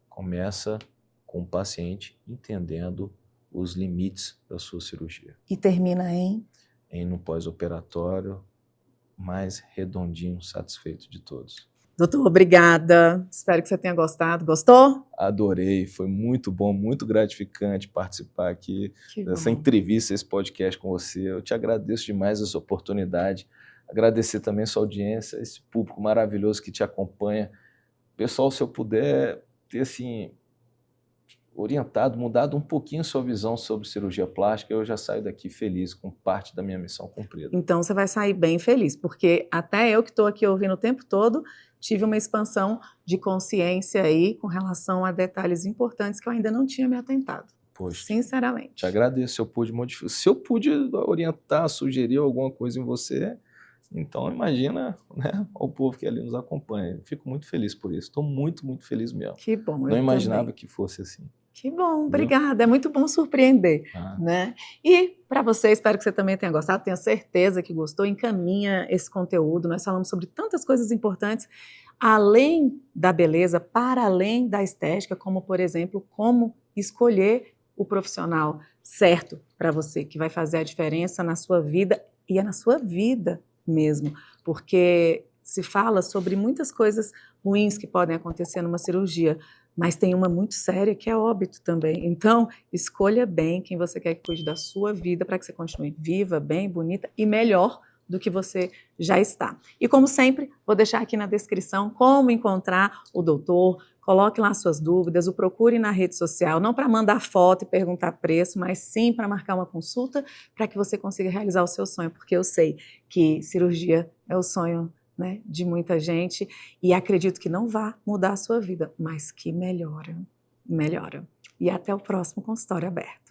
Começa com o paciente entendendo os limites da sua cirurgia. E termina em? Em no pós-operatório, mais redondinho, satisfeito de todos. Doutor, obrigada. Espero que você tenha gostado. Gostou? Adorei, foi muito bom, muito gratificante participar aqui dessa entrevista, esse podcast com você. Eu te agradeço demais essa oportunidade. Agradecer também a sua audiência, esse público maravilhoso que te acompanha. Pessoal, se eu puder ter assim, orientado, mudado um pouquinho sua visão sobre cirurgia plástica, eu já saio daqui feliz, com parte da minha missão cumprida. Então você vai sair bem feliz, porque até eu que estou aqui ouvindo o tempo todo, tive uma expansão de consciência aí com relação a detalhes importantes que eu ainda não tinha me atentado. Poxa, sinceramente. Te agradeço, se eu pude modificar, se eu pude orientar, sugerir alguma coisa em você, então imagina, né, o povo que ali nos acompanha. Eu fico muito feliz por isso, estou muito, muito feliz mesmo. Que bom, Não imaginava que fosse assim. Que bom, obrigada. É muito bom surpreender, né? E para você, espero que você também tenha gostado, tenho certeza que gostou. Encaminha esse conteúdo. Nós falamos sobre tantas coisas importantes, além da beleza, para além da estética, como, por exemplo, como escolher o profissional certo para você, que vai fazer a diferença na sua vida e é na sua vida mesmo, porque se fala sobre muitas coisas ruins que podem acontecer numa cirurgia, mas tem uma muito séria que é óbito também. Então, escolha bem quem você quer que cuide da sua vida para que você continue viva, bem, bonita e melhor do que você já está. E como sempre, vou deixar aqui na descrição como encontrar o doutor. Coloque lá suas dúvidas, o procure na rede social, não para mandar foto e perguntar preço, mas sim para marcar uma consulta para que você consiga realizar o seu sonho, porque eu sei que cirurgia é o sonho, né, de muita gente e acredito que não vá mudar a sua vida, mas que melhora. E até o próximo consultório aberto.